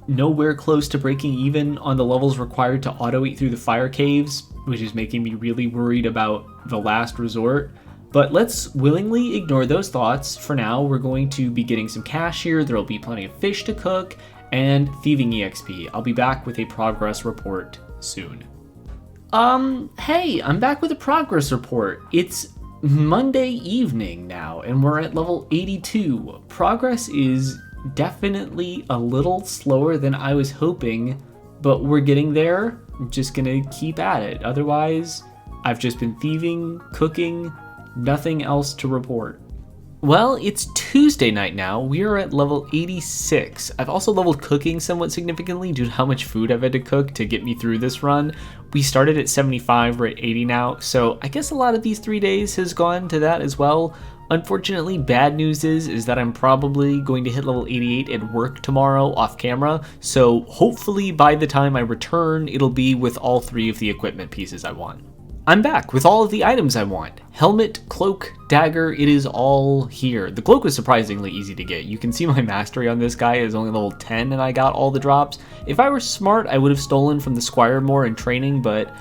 nowhere close to breaking even on the levels required to auto-eat through the fire caves, which is making me really worried about the last resort. But let's willingly ignore those thoughts. For now, we're going to be getting some cash here, there'll be plenty of fish to cook, and thieving EXP. I'll be back with a progress report soon. Hey, I'm back with a progress report. It's Monday evening now, and we're at level 82. Progress is definitely a little slower than I was hoping, but we're getting there. I'm just gonna keep at it. Otherwise, I've just been thieving, cooking, nothing else to report. Well, it's Tuesday night now. We are at level 86. I've also leveled cooking somewhat significantly due to how much food I've had to cook to get me through this run. We started at 75, we're at 80 now, so I guess a lot of these 3 days has gone to that as well. Unfortunately, bad news is that I'm probably going to hit level 88 at work tomorrow off camera, so hopefully by the time I return, it'll be with all 3 of the equipment pieces I want. I'm back with all of the items I want. Helmet, cloak, dagger, it is all here. The cloak was surprisingly easy to get. You can see my mastery on this guy is only level 10 and I got all the drops. If I were smart, I would have stolen from the squire more in training, but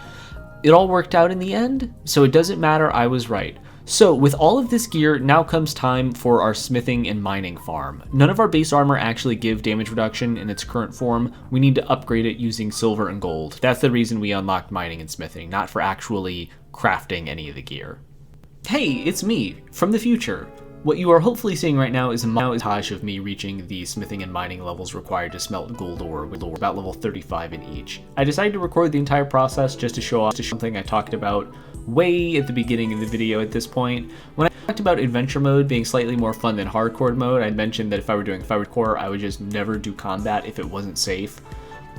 it all worked out in the end, so it doesn't matter, I was right. So with all of this gear, now comes time for our smithing and mining farm. None of our base armor actually give damage reduction in its current form. We need to upgrade it using silver and gold. That's the reason we unlocked mining and smithing, not for actually crafting any of the gear. Hey, it's me, from the future. What you are hopefully seeing right now is a montage of me reaching the smithing and mining levels required to smelt gold ore with about level 35 in each. I decided to record the entire process just to show off something I talked about way at the beginning of the video at this point. When I talked about adventure mode being slightly more fun than hardcore mode, I mentioned that if I were doing hardcore, I would just never do combat if it wasn't safe.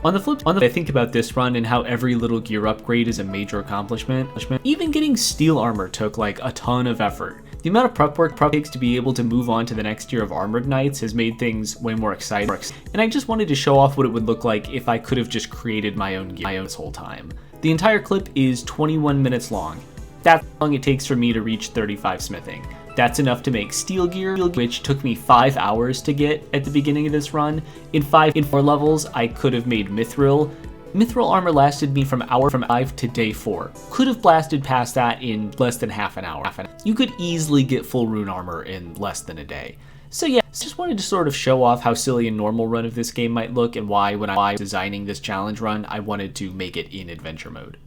On the flip side, I think about this run and how every little gear upgrade is a major accomplishment. Even getting steel armor took like a ton of effort. The amount of prep work it takes to be able to move on to the next tier of armored knights has made things way more exciting. And I just wanted to show off what it would look like if I could have just created my own gear this whole time. The entire clip is 21 minutes long. That's how long it takes for me to reach 35 smithing. That's enough to make steel gear, which took me 5 hours to get at the beginning of this run. In 4 levels, I could have made mithril. Mithril armor lasted me from hour 5 to day 4. Could have blasted past that in less than half an hour. You could easily get full rune armor in less than a day. So yeah, just wanted to sort of show off how silly a normal run of this game might look and why when I was designing this challenge run, I wanted to make it in adventure mode.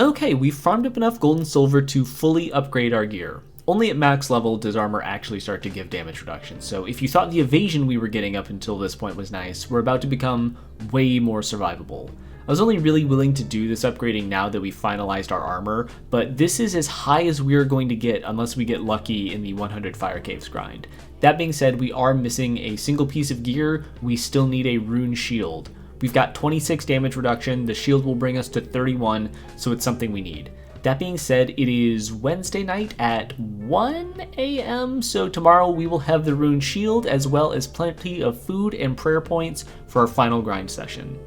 Okay, we've farmed up enough gold and silver to fully upgrade our gear. Only at max level does armor actually start to give damage reduction, so if you thought the evasion we were getting up until this point was nice, we're about to become way more survivable. I was only really willing to do this upgrading now that we finalized our armor, but this is as high as we're going to get unless we get lucky in the 100 fire caves grind. That being said, we are missing a single piece of gear. We still need a rune shield. We've got 26 damage reduction, the shield will bring us to 31, so it's something we need. That being said, it is Wednesday night at 1 a.m., so tomorrow we will have the rune shield as well as plenty of food and prayer points for our final grind session.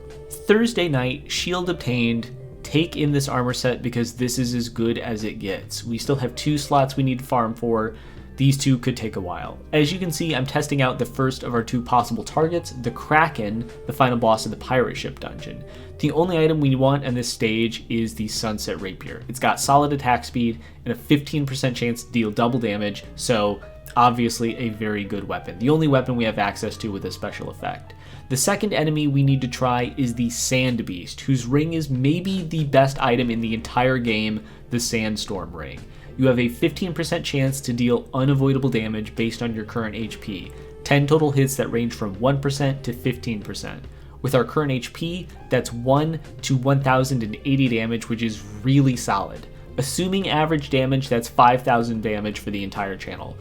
Thursday night, shield obtained. Take in this armor set because this is as good as it gets. We still have 2 slots we need to farm for. These 2 could take a while. As you can see, I'm testing out the first of our 2 possible targets, the Kraken, the final boss of the pirate ship dungeon. The only item we want on this stage is the Sunset Rapier. It's got solid attack speed and a 15% chance to deal double damage, so obviously a very good weapon. The only weapon we have access to with a special effect. The second enemy we need to try is the Sand Beast, whose ring is maybe the best item in the entire game, the Sandstorm Ring. You have a 15% chance to deal unavoidable damage based on your current HP, 10 total hits that range from 1% to 15%. With our current HP, that's 1 to 1080 damage, which is really solid. Assuming average damage, that's 5000 damage for the entire channel.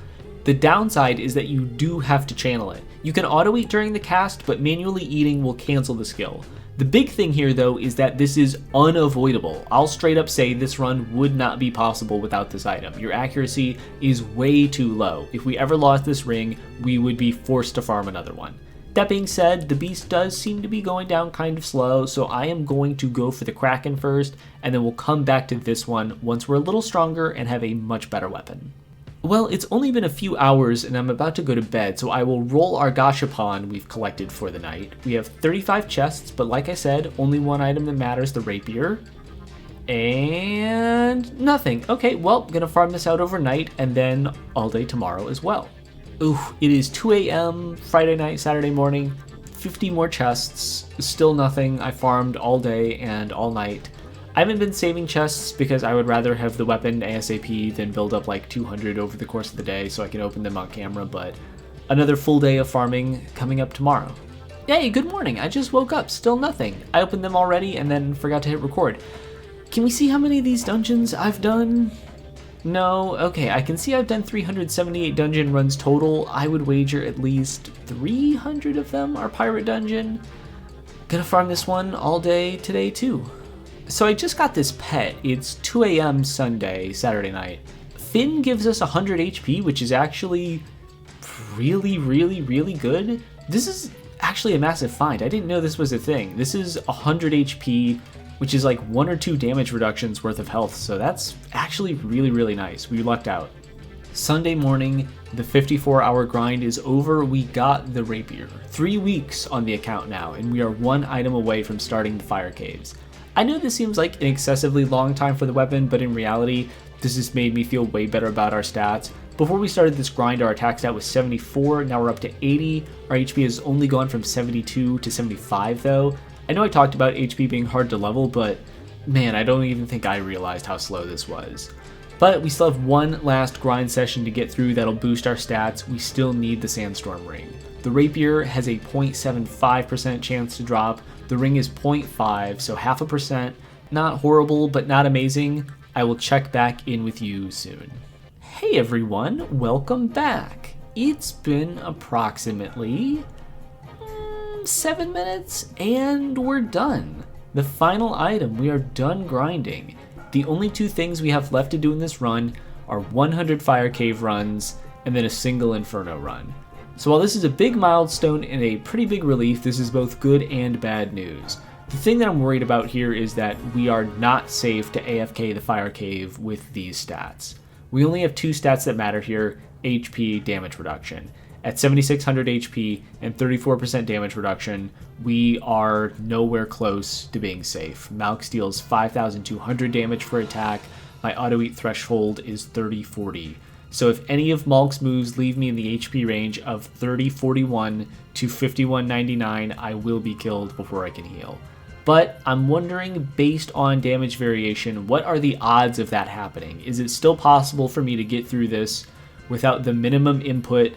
The downside is that you do have to channel it. You can auto-eat during the cast, but manually eating will cancel the skill. The big thing here though is that this is unavoidable. I'll straight up say this run would not be possible without this item. Your accuracy is way too low. If we ever lost this ring, we would be forced to farm another one. That being said, the beast does seem to be going down kind of slow, so I am going to go for the Kraken first, and then we'll come back to this one once we're a little stronger and have a much better weapon. Well, it's only been a few hours and I'm about to go to bed, so I will roll our gashapon we've collected for the night. We have 35 chests, but like I said, only one item that matters, the rapier. And nothing. Okay, well, gonna farm this out overnight and then all day tomorrow as well. Ooh, it is 2 a.m. Friday night, Saturday morning, 50 more chests, still nothing. I farmed all day and all night. I haven't been saving chests because I would rather have the weapon ASAP than build up like 200 over the course of the day so I can open them on camera, but another full day of farming coming up tomorrow. Hey, good morning, I just woke up, still nothing. I opened them already and then forgot to hit record. Can we see how many of these dungeons I've done? No, okay, I can see I've done 378 dungeon runs total. I would wager at least 300 of them are pirate dungeon. Gonna farm this one all day today too. So I just got this pet. It's 2 a.m. Saturday night. Finn gives us 100 HP, which is actually really good. This is actually a massive find. I didn't know this was a thing. This is 100 HP, which is like 1 or 2 damage reductions worth of health, so that's actually really nice. We lucked out. Sunday morning, the 54-hour grind is over. We got the rapier. 3 weeks on the account now, and we are 1 item away from starting the fire caves. I know this seems like an excessively long time for the weapon, but in reality, this has made me feel way better about our stats. Before we started this grind, our attack stat was 74, now we're up to 80. Our HP has only gone from 72 to 75 though. I know I talked about HP being hard to level, but man, I don't even think I realized how slow this was. But we still have 1 last grind session to get through that'll boost our stats. We still need the Sandstorm Ring. The rapier has a 0.75% chance to drop. The ring is 0.5, so 0.5%. Not horrible, but not amazing. I will check back in with you soon. Hey everyone, welcome back. It's been approximately 7 minutes and we're done. The final item, we are done grinding. The only 2 things we have left to do in this run are 100 fire cave runs and then a single Inferno run. So while this is a big milestone and a pretty big relief, this is both good and bad news. The thing that I'm worried about here is that we are not safe to AFK the fire cave with these stats. We only have 2 stats that matter here, HP, damage reduction. At 7600 HP and 34% damage reduction, we are nowhere close to being safe. Malk deals 5200 damage per attack. My auto-eat threshold is 3040. So if any of Malk's moves leave me in the HP range of 3041 to 5199, I will be killed before I can heal. But I'm wondering, based on damage variation, what are the odds of that happening? Is it still possible for me to get through this without the minimum input?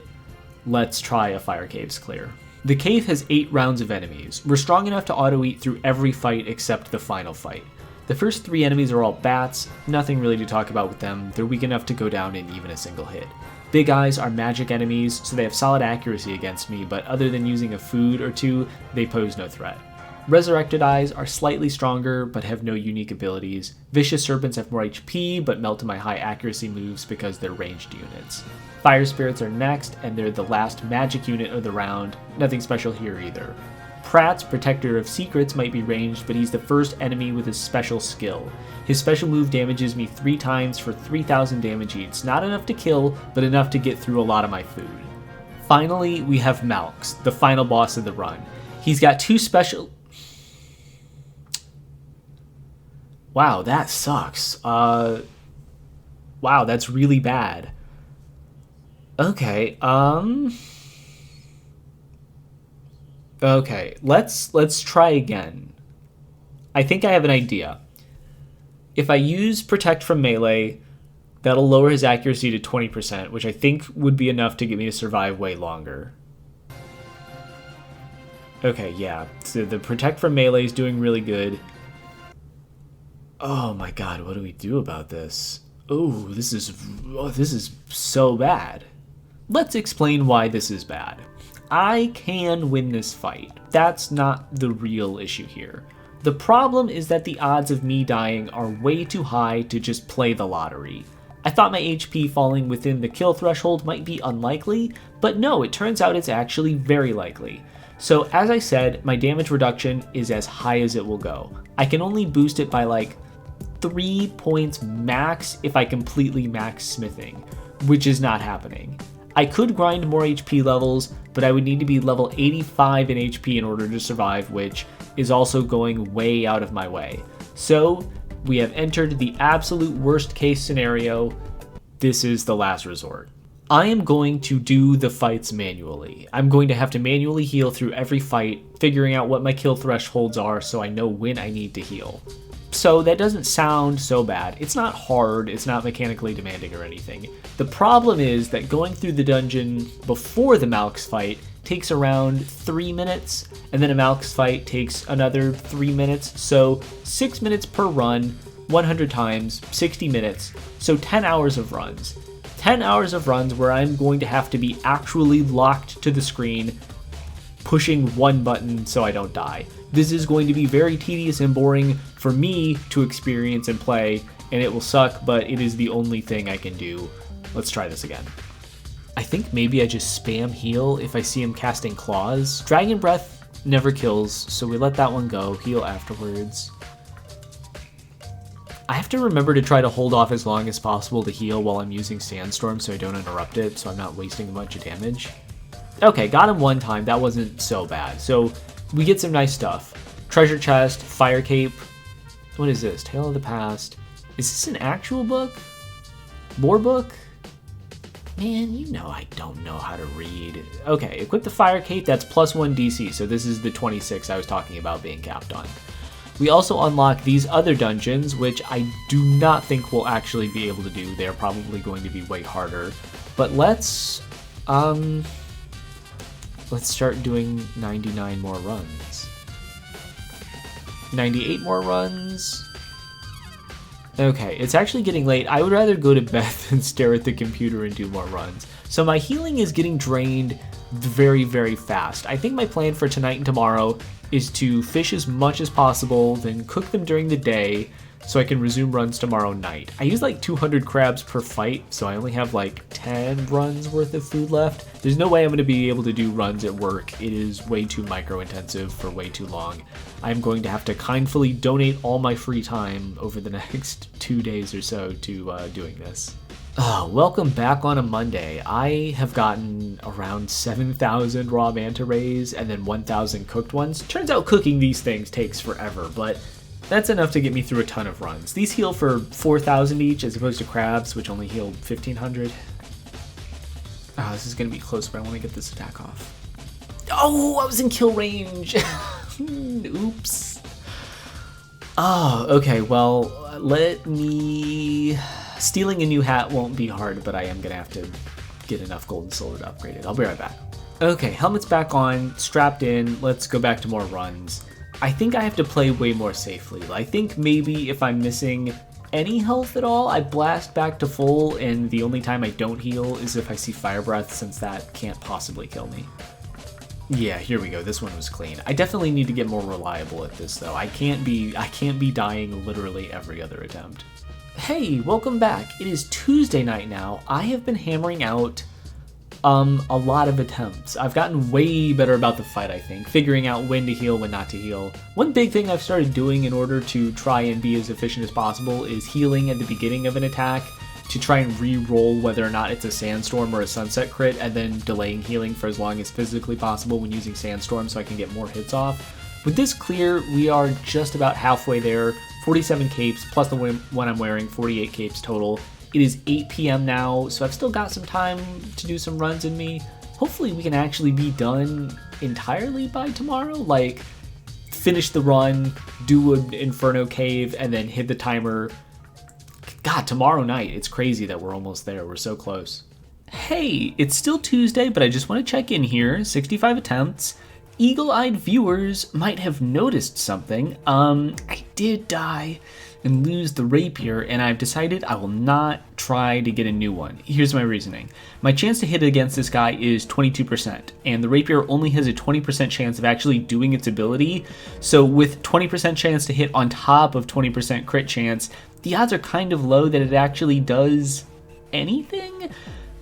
Let's try a fire caves clear. The cave has 8 rounds of enemies. We're strong enough to auto-eat through every fight except the final fight. The first 3 enemies are all bats, nothing really to talk about with them. They're weak enough to go down in even a single hit. Big Eyes are magic enemies, so they have solid accuracy against me, but other than using a food or 2, they pose no threat. Resurrected Eyes are slightly stronger, but have no unique abilities. Vicious Serpents have more HP, but melt to my high accuracy moves because they're ranged units. Fire Spirits are next, and they're the last magic unit of the round. Nothing special here either. Pratt's Protector of Secrets might be ranged, but he's the first enemy with a special skill. His special move damages me 3 times for 3000 damage each. Not enough to kill, but enough to get through a lot of my food. Finally, we have Malks, the final boss of the run. He's got 2 special... Wow, that sucks. Wow, that's really bad. Okay, Okay, let's try again. I think I have an idea. If I use Protect from Melee, that'll lower his accuracy to 20%, which I think would be enough to get me to survive way longer. Okay, yeah, so the Protect from Melee is doing really good. Oh my god, what do we do about this? Oh, this is so bad. Let's explain why this is bad. I can win this fight. That's not the real issue here. The problem is that the odds of me dying are way too high to just play the lottery. I thought my HP falling within the kill threshold might be unlikely, but no, it turns out it's actually very likely. So as I said, my damage reduction is as high as it will go. I can only boost it by like 3 points max if I completely max smithing, which is not happening. I could grind more HP levels, but I would need to be level 85 in HP in order to survive, which is also going way out of my way. So we have entered the absolute worst case scenario. This is the last resort. I am going to do the fights manually. I'm going to have to manually heal through every fight, figuring out what my kill thresholds are so I know when I need to heal. So that doesn't sound so bad. It's not hard, it's not mechanically demanding or anything. The problem is that going through the dungeon before the Malx fight takes around 3 minutes, and then a Malx fight takes another 3 minutes, so 6 minutes per run, 100 times, 60 minutes, so 10 hours of runs. 10 hours of runs where I'm going to have to be actually locked to the screen, pushing one button so I don't die. This is going to be very tedious and boring for me to experience and play, and it will suck, but it is the only thing I can do. Let's try this again. I think maybe I just spam heal if I see him casting claws. Dragon Breath never kills, so we let that one go. Heal afterwards. I have to remember to try to hold off as long as possible to heal while I'm using Sandstorm so I don't interrupt it, so I'm not wasting a bunch of damage. Okay, got him one time. That wasn't so bad. So we get some nice stuff. Treasure chest, fire cape. What is this? Tale of the Past. Is this an actual book? Lore book? Man, you know I don't know how to read. Okay, equip the fire cape. That's +1 DC. So this is the 26 I was talking about being capped on. We also unlock these other dungeons, which I do not think we'll actually be able to do. They're probably going to be way harder. But let's start doing 99 more runs. 98 more runs. Okay, it's actually getting late. I would rather go to bed than stare at the computer and do more runs. So my healing is getting drained very, very fast. I think my plan for tonight and tomorrow is to fish as much as possible, then cook them during the day so I can resume runs tomorrow night. I use like 200 crabs per fight, so I only have like 10 runs worth of food left. There's no way I'm going to be able to do runs at work. It is way too micro-intensive for way too long. I'm going to have to kindly donate all my free time over the next 2 days or so to doing this. Welcome back on a Monday. I have gotten around 7,000 raw manta rays and then 1,000 cooked ones. Turns out cooking these things takes forever, but that's enough to get me through a ton of runs. These heal for 4,000 each as opposed to crabs, which only heal 1,500. Oh, this is going to be close, but I want to get this attack off. Oh, I was in kill range. Oops. Oh, okay, well, stealing a new hat won't be hard, but I am going to have to get enough gold and silver to upgrade it. I'll be right back. Okay, helmet's back on, strapped in. Let's go back to more runs. I think I have to play way more safely. I think maybe if I'm missing any health at all, I blast back to full, and the only time I don't heal is if I see Fire Breath, since that can't possibly kill me. Yeah, here we go. This one was clean. I definitely need to get more reliable at this, though. I can't be dying literally every other attempt. Hey, welcome back. It is Tuesday night now. I have been hammering out a lot of attempts. I've gotten way better about the fight, I think, figuring out when to heal, when not to heal. One big thing I've started doing in order to try and be as efficient as possible is healing at the beginning of an attack to try and re-roll whether or not it's a Sandstorm or a Sunset crit, and then delaying healing for as long as physically possible when using Sandstorm so I can get more hits off. With this clear, we are just about halfway there. 47 capes, plus the one I'm wearing, 48 capes total. It is 8 p.m. now, so I've still got some time to do some runs in me. Hopefully we can actually be done entirely by tomorrow, like finish the run, do an Inferno cave, and then hit the timer. God, tomorrow night. It's crazy that we're almost there. We're so close. Hey, it's still Tuesday, but I just want to check in here. 65 attempts. Eagle-eyed viewers might have noticed something. I did die and lose the rapier, and I've decided I will not try to get a new one. Here's my reasoning. My chance to hit against this guy is 22%, and the rapier only has a 20% chance of actually doing its ability, so with 20% chance to hit on top of 20% crit chance, the odds are kind of low that it actually does anything.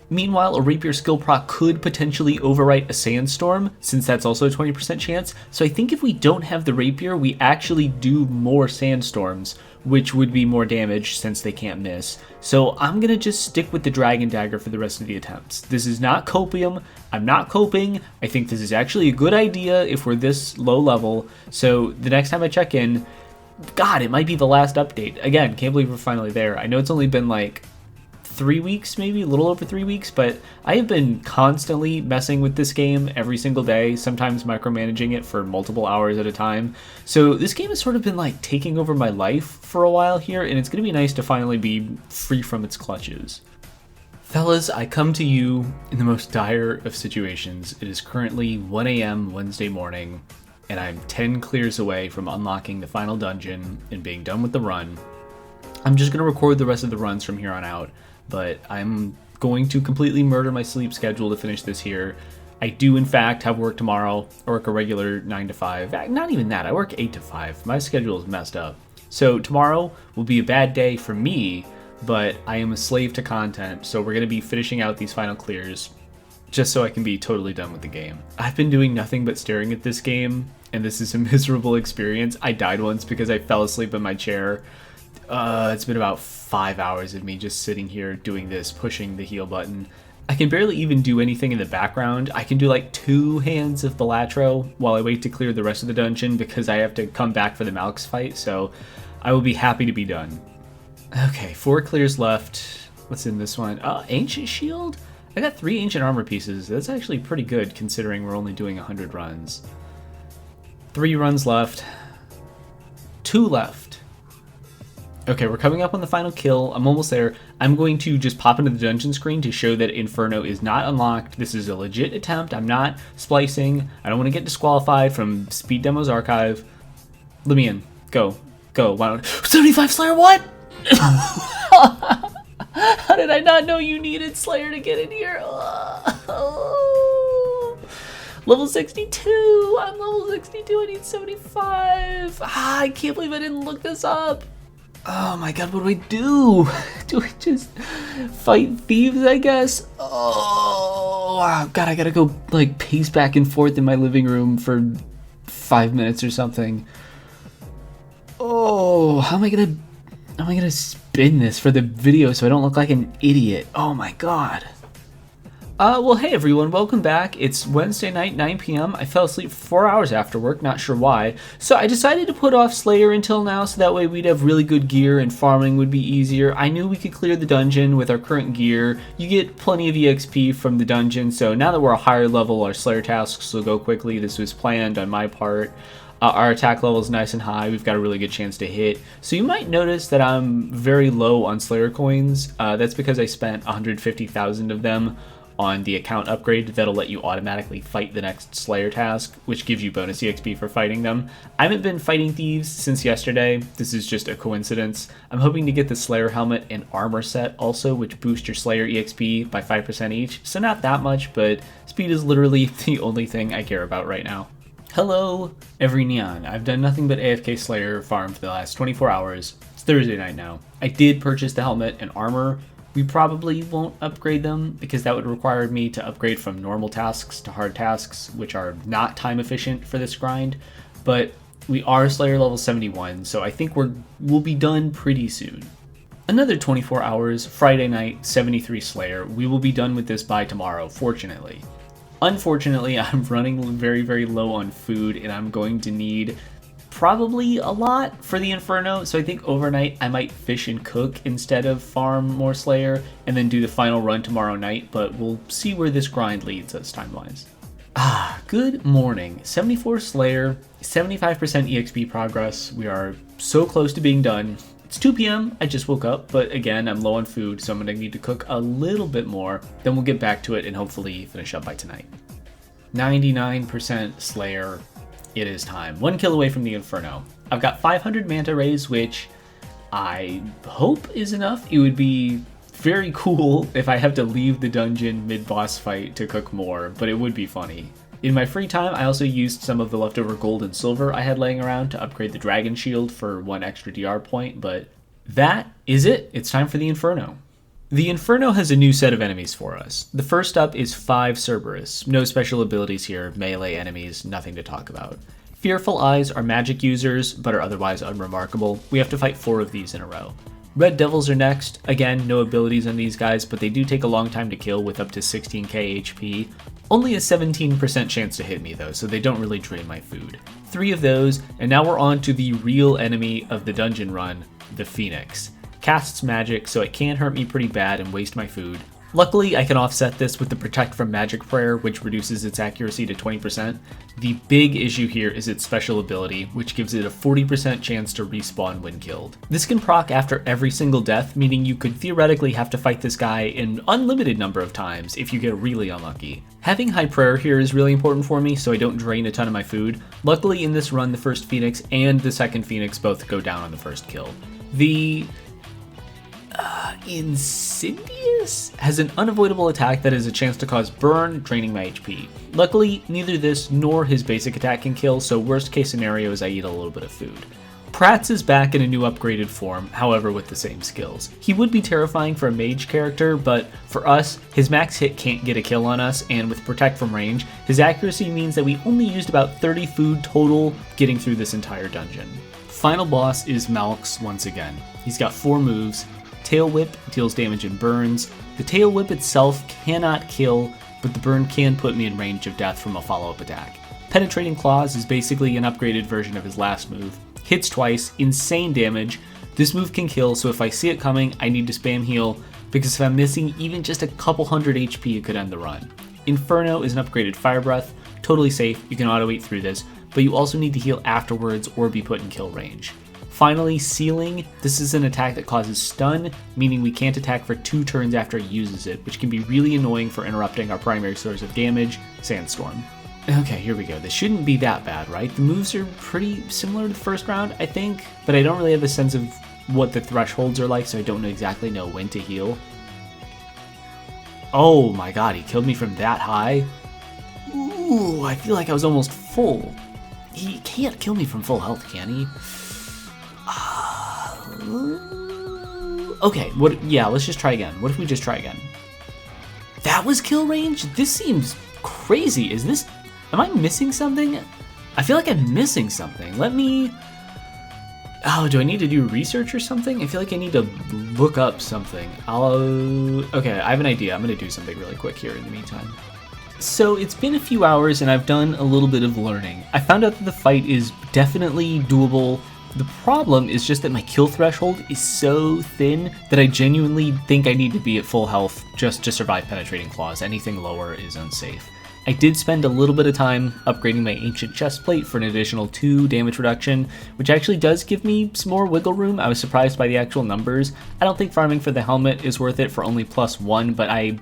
Meanwhile, a rapier skill proc could potentially overwrite a sandstorm, since that's also a 20% chance, so I think if we don't have the rapier, we actually do more sandstorms, which would be more damage since they can't miss. So I'm gonna just stick with the dragon dagger for the rest of the attempts. This is not copium, I'm not coping, I think this is actually a good idea if we're this low level, so the next time I check in, God, it might be the last update. Again, can't believe we're finally there. I know it's only been like 3 weeks, maybe a little over 3 weeks, but I have been constantly messing with this game every single day, sometimes micromanaging it for multiple hours at a time. So this game has sort of been like taking over my life for a while here, and it's going to be nice to finally be free from its clutches. Fellas, I come to you in the most dire of situations. It is currently 1 a.m. Wednesday morning, and I'm 10 clears away from unlocking the final dungeon and being done with the run. I'm just going to record the rest of the runs from here on out, but I'm going to completely murder my sleep schedule to finish this here. I do, in fact, have work tomorrow. I work a regular 9 to 5. Not even that. I work 8 to 5. My schedule is messed up. So tomorrow will be a bad day for me, but I am a slave to content, so we're going to be finishing out these final clears just so I can be totally done with the game. I've been doing nothing but staring at this game, and this is a miserable experience. I died once because I fell asleep in my chair. It's been about 5 hours of me just sitting here doing this, pushing the heal button. I can barely even do anything in the background. I can do like 2 hands of Balatro while I wait to clear the rest of the dungeon because I have to come back for the Malx fight, so I will be happy to be done. Okay, 4 clears left. What's in this one? Ancient Shield? I got 3 Ancient Armor pieces. That's actually pretty good considering we're only doing 100 runs. 3 runs left. 2 left. Okay, we're coming up on the final kill. I'm almost there. I'm going to just pop into the dungeon screen to show that Inferno is not unlocked. This is a legit attempt. I'm not splicing. I don't want to get disqualified from Speed Demo's archive. Let me in. Go. Go. Why don't... 75 Slayer, what? How did I not know you needed Slayer to get in here? Level 62. I'm level 62. I need 75. I can't believe I didn't look this up. Oh my god, what do I do? Do I just fight thieves, I guess? Oh god, I gotta go like pace back and forth in my living room for 5 minutes or something. Oh, how am I gonna spin this for the video so I don't look like an idiot? Oh my god. Well, hey everyone, welcome back. It's Wednesday night, 9 p.m. I fell asleep for 4 hours after work, not sure why. So I decided to put off Slayer until now so that way we'd have really good gear and farming would be easier. I knew we could clear the dungeon with our current gear. You get plenty of EXP from the dungeon, so now that we're a higher level, our Slayer tasks will go quickly. This was planned on my part. Our attack level is nice and high. We've got a really good chance to hit. So you might notice that I'm very low on Slayer coins. That's because I spent 150,000 of them on the account upgrade that'll let you automatically fight the next Slayer task, which gives you bonus EXP for fighting them. I haven't been fighting thieves since yesterday. This is just a coincidence. I'm hoping to get the Slayer helmet and armor set also, which boost your Slayer EXP by 5% each. So not that much, but speed is literally the only thing I care about right now. Hello, every neon. I've done nothing but AFK Slayer farm for the last 24 hours. It's Thursday night now. I did purchase the helmet and armor. We probably won't upgrade them because that would require me to upgrade from normal tasks to hard tasks, which are not time efficient for this grind. But we are Slayer level 71, so I think we'll be done pretty soon. Another 24 hours, Friday night, 73 Slayer. We will be done with this by tomorrow, fortunately. Unfortunately, I'm running very, very low on food, and I'm going to need probably a lot for the Inferno, so I think overnight I might fish and cook instead of farm more Slayer, and then do the final run tomorrow night, but we'll see where this grind leads us time-wise. Good morning. 74 Slayer, 75% EXP progress. We are so close to being done. It's 2 p.m. I just woke up, but again, I'm low on food, so I'm going to need to cook a little bit more. Then we'll get back to it and hopefully finish up by tonight. 99% Slayer. It is time. 1 kill away from the Inferno. I've got 500 Manta Rays, which I hope is enough. It would be very cool if I have to leave the dungeon mid-boss fight to cook more, but it would be funny. In my free time, I also used some of the leftover gold and silver I had laying around to upgrade the dragon shield for 1 extra DR point, but that is it. It's time for the Inferno. The Inferno has a new set of enemies for us. The first up is 5 Cerberus. No special abilities here, melee enemies, nothing to talk about. Fearful Eyes are magic users, but are otherwise unremarkable. We have to fight 4 of these in a row. Red Devils are next. Again, no abilities on these guys, but they do take a long time to kill with up to 16k HP. Only a 17% chance to hit me though, so they don't really drain my food. 3 of those, and now we're on to the real enemy of the dungeon run, the Phoenix. Casts magic, so it can hurt me pretty bad and waste my food. Luckily, I can offset this with the Protect from Magic Prayer, which reduces its accuracy to 20%. The big issue here is its special ability, which gives it a 40% chance to respawn when killed. This can proc after every single death, meaning you could theoretically have to fight this guy an unlimited number of times if you get really unlucky. Having high prayer here is really important for me, so I don't drain a ton of my food. Luckily, in this run, the first Phoenix and the second Phoenix both go down on the first kill. The Insidious has an unavoidable attack that has a chance to cause burn, draining my HP. Luckily, neither this nor his basic attack can kill, so worst case scenario is I eat a little bit of food. Prats is back in a new upgraded form, however with the same skills. He would be terrifying for a mage character, but for us, his max hit can't get a kill on us, and with Protect from range, his accuracy means that we only used about 30 food total getting through this entire dungeon. Final boss is Malx once again. He's got 4 moves. Tail Whip deals damage and burns. The Tail Whip itself cannot kill, but the burn can put me in range of death from a follow-up attack. Penetrating Claws is basically an upgraded version of his last move. Hits twice, insane damage. This move can kill, so if I see it coming, I need to spam heal, because if I'm missing even just a couple hundred HP, it could end the run. Inferno is an upgraded Fire Breath, totally safe, you can auto-eat through this, but you also need to heal afterwards or be put in kill range. Finally, Sealing. This is an attack that causes stun, meaning we can't attack for 2 turns after he uses it, which can be really annoying for interrupting our primary source of damage, Sandstorm. Okay, here we go. This shouldn't be that bad, right? The moves are pretty similar to the first round, I think, but I don't really have a sense of what the thresholds are like, so I don't exactly know when to heal. Oh my god, he killed me from that high? Ooh, I feel like I was almost full. He can't kill me from full health, can he? Okay, let's just try again. What if we just try again? That was kill range? This seems crazy. Am I missing something? I feel like I'm missing something. Do I need to do research or something? I feel like I need to look up something. Okay, I have an idea. I'm gonna do something really quick here in the meantime. So it's been a few hours and I've done a little bit of learning. I found out that the fight is definitely doable. The problem is just that my kill threshold is so thin that I genuinely think I need to be at full health just to survive Penetrating Claws. Anything lower is unsafe. I did spend a little bit of time upgrading my Ancient Chestplate for an additional 2 damage reduction, which actually does give me some more wiggle room. I was surprised by the actual numbers. I don't think farming for the helmet is worth it for only +1, but I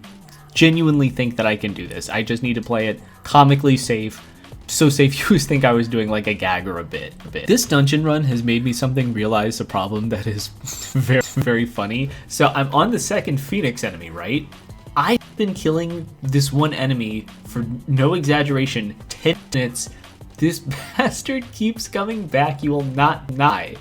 genuinely think that I can do this. I just need to play it comically safe. So safe you would think I was doing like a gag or a bit. This dungeon run has made me realize a problem that is very, very funny. So I'm on the second Phoenix enemy, right? I've been killing this one enemy for no exaggeration, 10 minutes. This bastard keeps coming back, you will not die.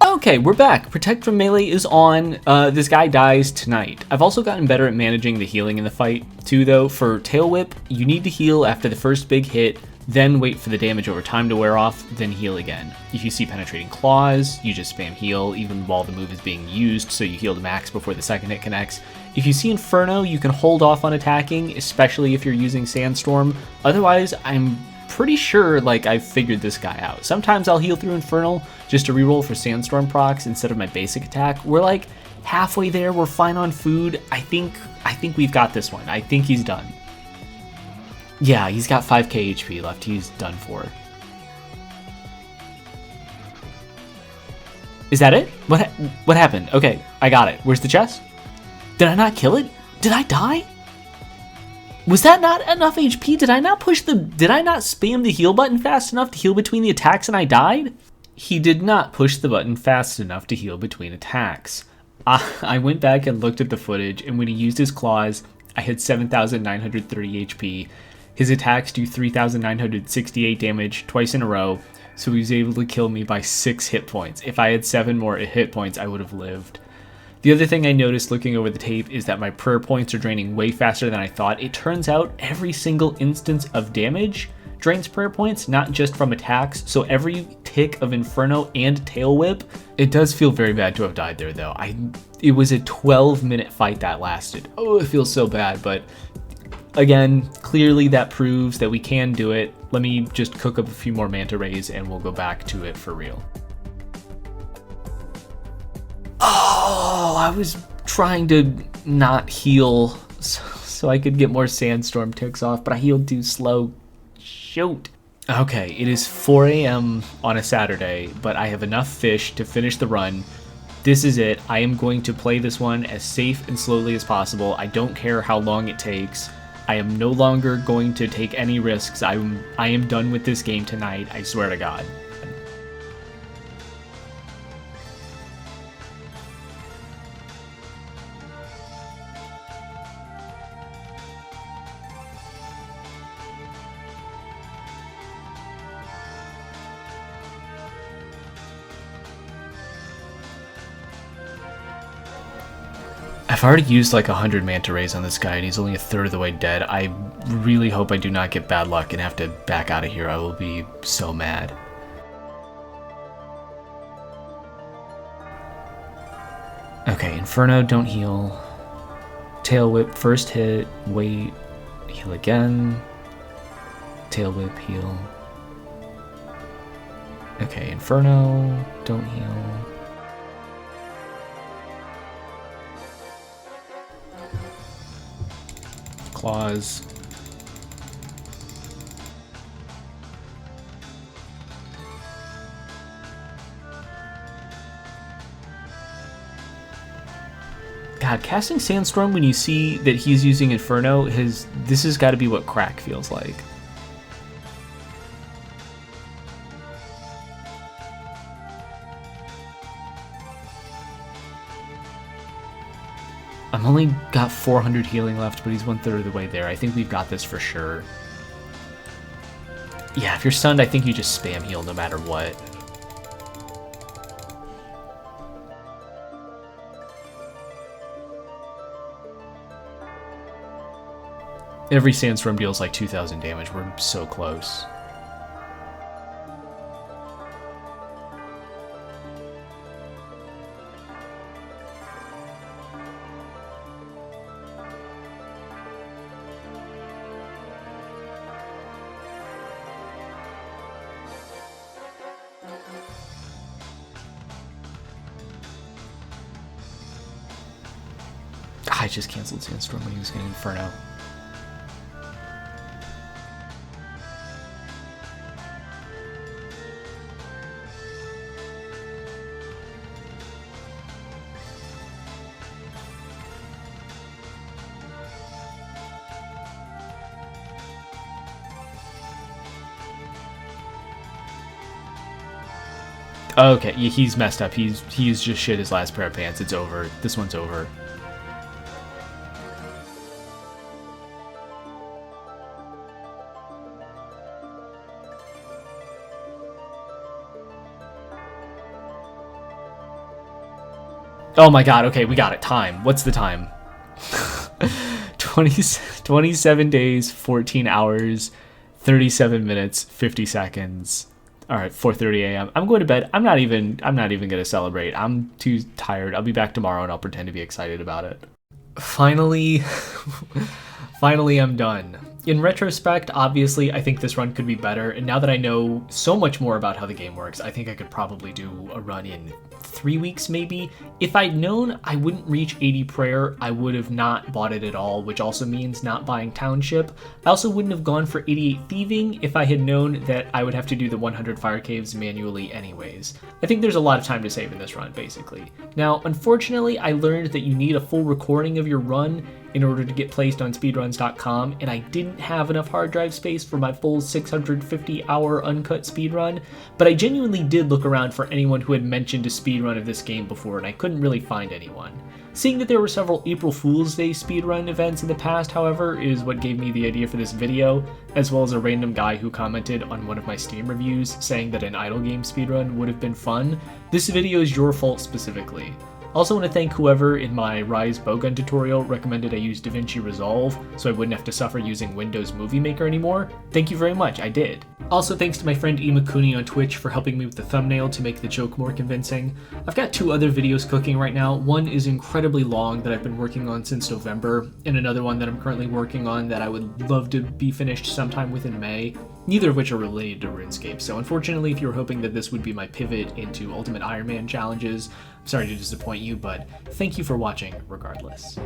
Okay, we're back. Protect from melee is on. This guy dies tonight. I've also gotten better at managing the healing in the fight too though. For Tail Whip, you need to heal after the first big hit, then wait for the damage over time to wear off, then heal again. If you see Penetrating Claws, you just spam heal even while the move is being used, so you heal to max before the second hit connects. If you see Inferno, you can hold off on attacking, especially if you're using Sandstorm. Otherwise, I'm pretty sure I've figured this guy out. Sometimes I'll heal through Infernal just to reroll for Sandstorm procs instead of my basic attack. We're halfway there, we're fine on food. I think we've got this one. I think he's done. Yeah, he's got 5k HP left. He's done for. Is that it? What happened? Okay, I got it. Where's the chest? Did I not kill it? Did I die? Was that not enough HP? Did I not spam the heal button fast enough to heal between the attacks and I died? He did not push the button fast enough to heal between attacks. I went back and looked at the footage, and when he used his claws, I had 7,930 HP. His attacks do 3,968 damage twice in a row, so he was able to kill me by 6 hit points. If I had 7 more hit points, I would have lived. The other thing I noticed looking over the tape is that my prayer points are draining way faster than I thought. It turns out every single instance of damage drains prayer points, not just from attacks, so every tick of Inferno and Tail Whip. It does feel very bad to have died there though. It was a 12-minute fight that lasted. Oh, it feels so bad, but again, clearly that proves that we can do it. Let me just cook up a few more manta rays and we'll go back to it for real. Oh, I was trying to not heal so I could get more sandstorm ticks off, but I healed too slow. Shoot. Okay, it is 4 a.m. on a Saturday, but I have enough fish to finish the run. This is it. I am going to play this one as safe and slowly as possible. I don't care how long it takes. I am no longer going to take any risks. I am done with this game tonight, I swear to God. I've already used like 100 manta rays on this guy and he's only a third of the way dead. I really hope I do not get bad luck and have to back out of here. I will be so mad. Okay, Inferno, don't heal. Tail Whip, first hit, wait, heal again. Tail Whip, heal. Okay, Inferno, don't heal. Claws. God, casting Sandstorm when you see that he's using Inferno, this has got to be what crack feels like. I'm only got 400 healing left, but he's 1/3 of the way there. I think we've got this for sure. Yeah, if you're stunned, I think you just spam heal no matter what. Every Sandstorm deals like 2,000 damage. We're so close. I just canceled Sandstorm when he was getting Inferno. Okay, he's messed up. He's just shit his last pair of pants. It's over. This one's over. Oh my god, okay, we got it. Time. What's the time? 27 days, 14 hours, 37 minutes, 50 seconds. All right, 4:30 a.m. I'm going to bed. I'm not even going to celebrate. I'm too tired. I'll be back tomorrow and I'll pretend to be excited about it. Finally, I'm done. In retrospect, obviously, I think this run could be better, and now that I know so much more about how the game works, I think I could probably do a run in 3 weeks maybe. If I'd known I wouldn't reach 80 prayer, I would have not bought it at all, which also means not buying Township. I also wouldn't have gone for 88 thieving if I had known that I would have to do the 100 fire caves manually anyways. I think there's a lot of time to save in this run, basically. Now, unfortunately, I learned that you need a full recording of your run in order to get placed on speedruns.com, and I didn't have enough hard drive space for my full 650-hour uncut speedrun, but I genuinely did look around for anyone who had mentioned a speedrun of this game before, and I couldn't really find anyone. Seeing that there were several April Fool's Day speedrun events in the past, however, is what gave me the idea for this video, as well as a random guy who commented on one of my Steam reviews saying that an idle game speedrun would have been fun. This video is your fault specifically. I also want to thank whoever in my Rise Bowgun tutorial recommended I use DaVinci Resolve so I wouldn't have to suffer using Windows Movie Maker anymore. Thank you very much, I did. Also thanks to my friend Imakuni on Twitch for helping me with the thumbnail to make the joke more convincing. I've got 2 other videos cooking right now. One is incredibly long that I've been working on since November, and another one that I'm currently working on that I would love to be finished sometime within May, neither of which are related to RuneScape. So unfortunately, if you were hoping that this would be my pivot into Ultimate Iron Man challenges, I'm sorry to disappoint you, but thank you for watching regardless.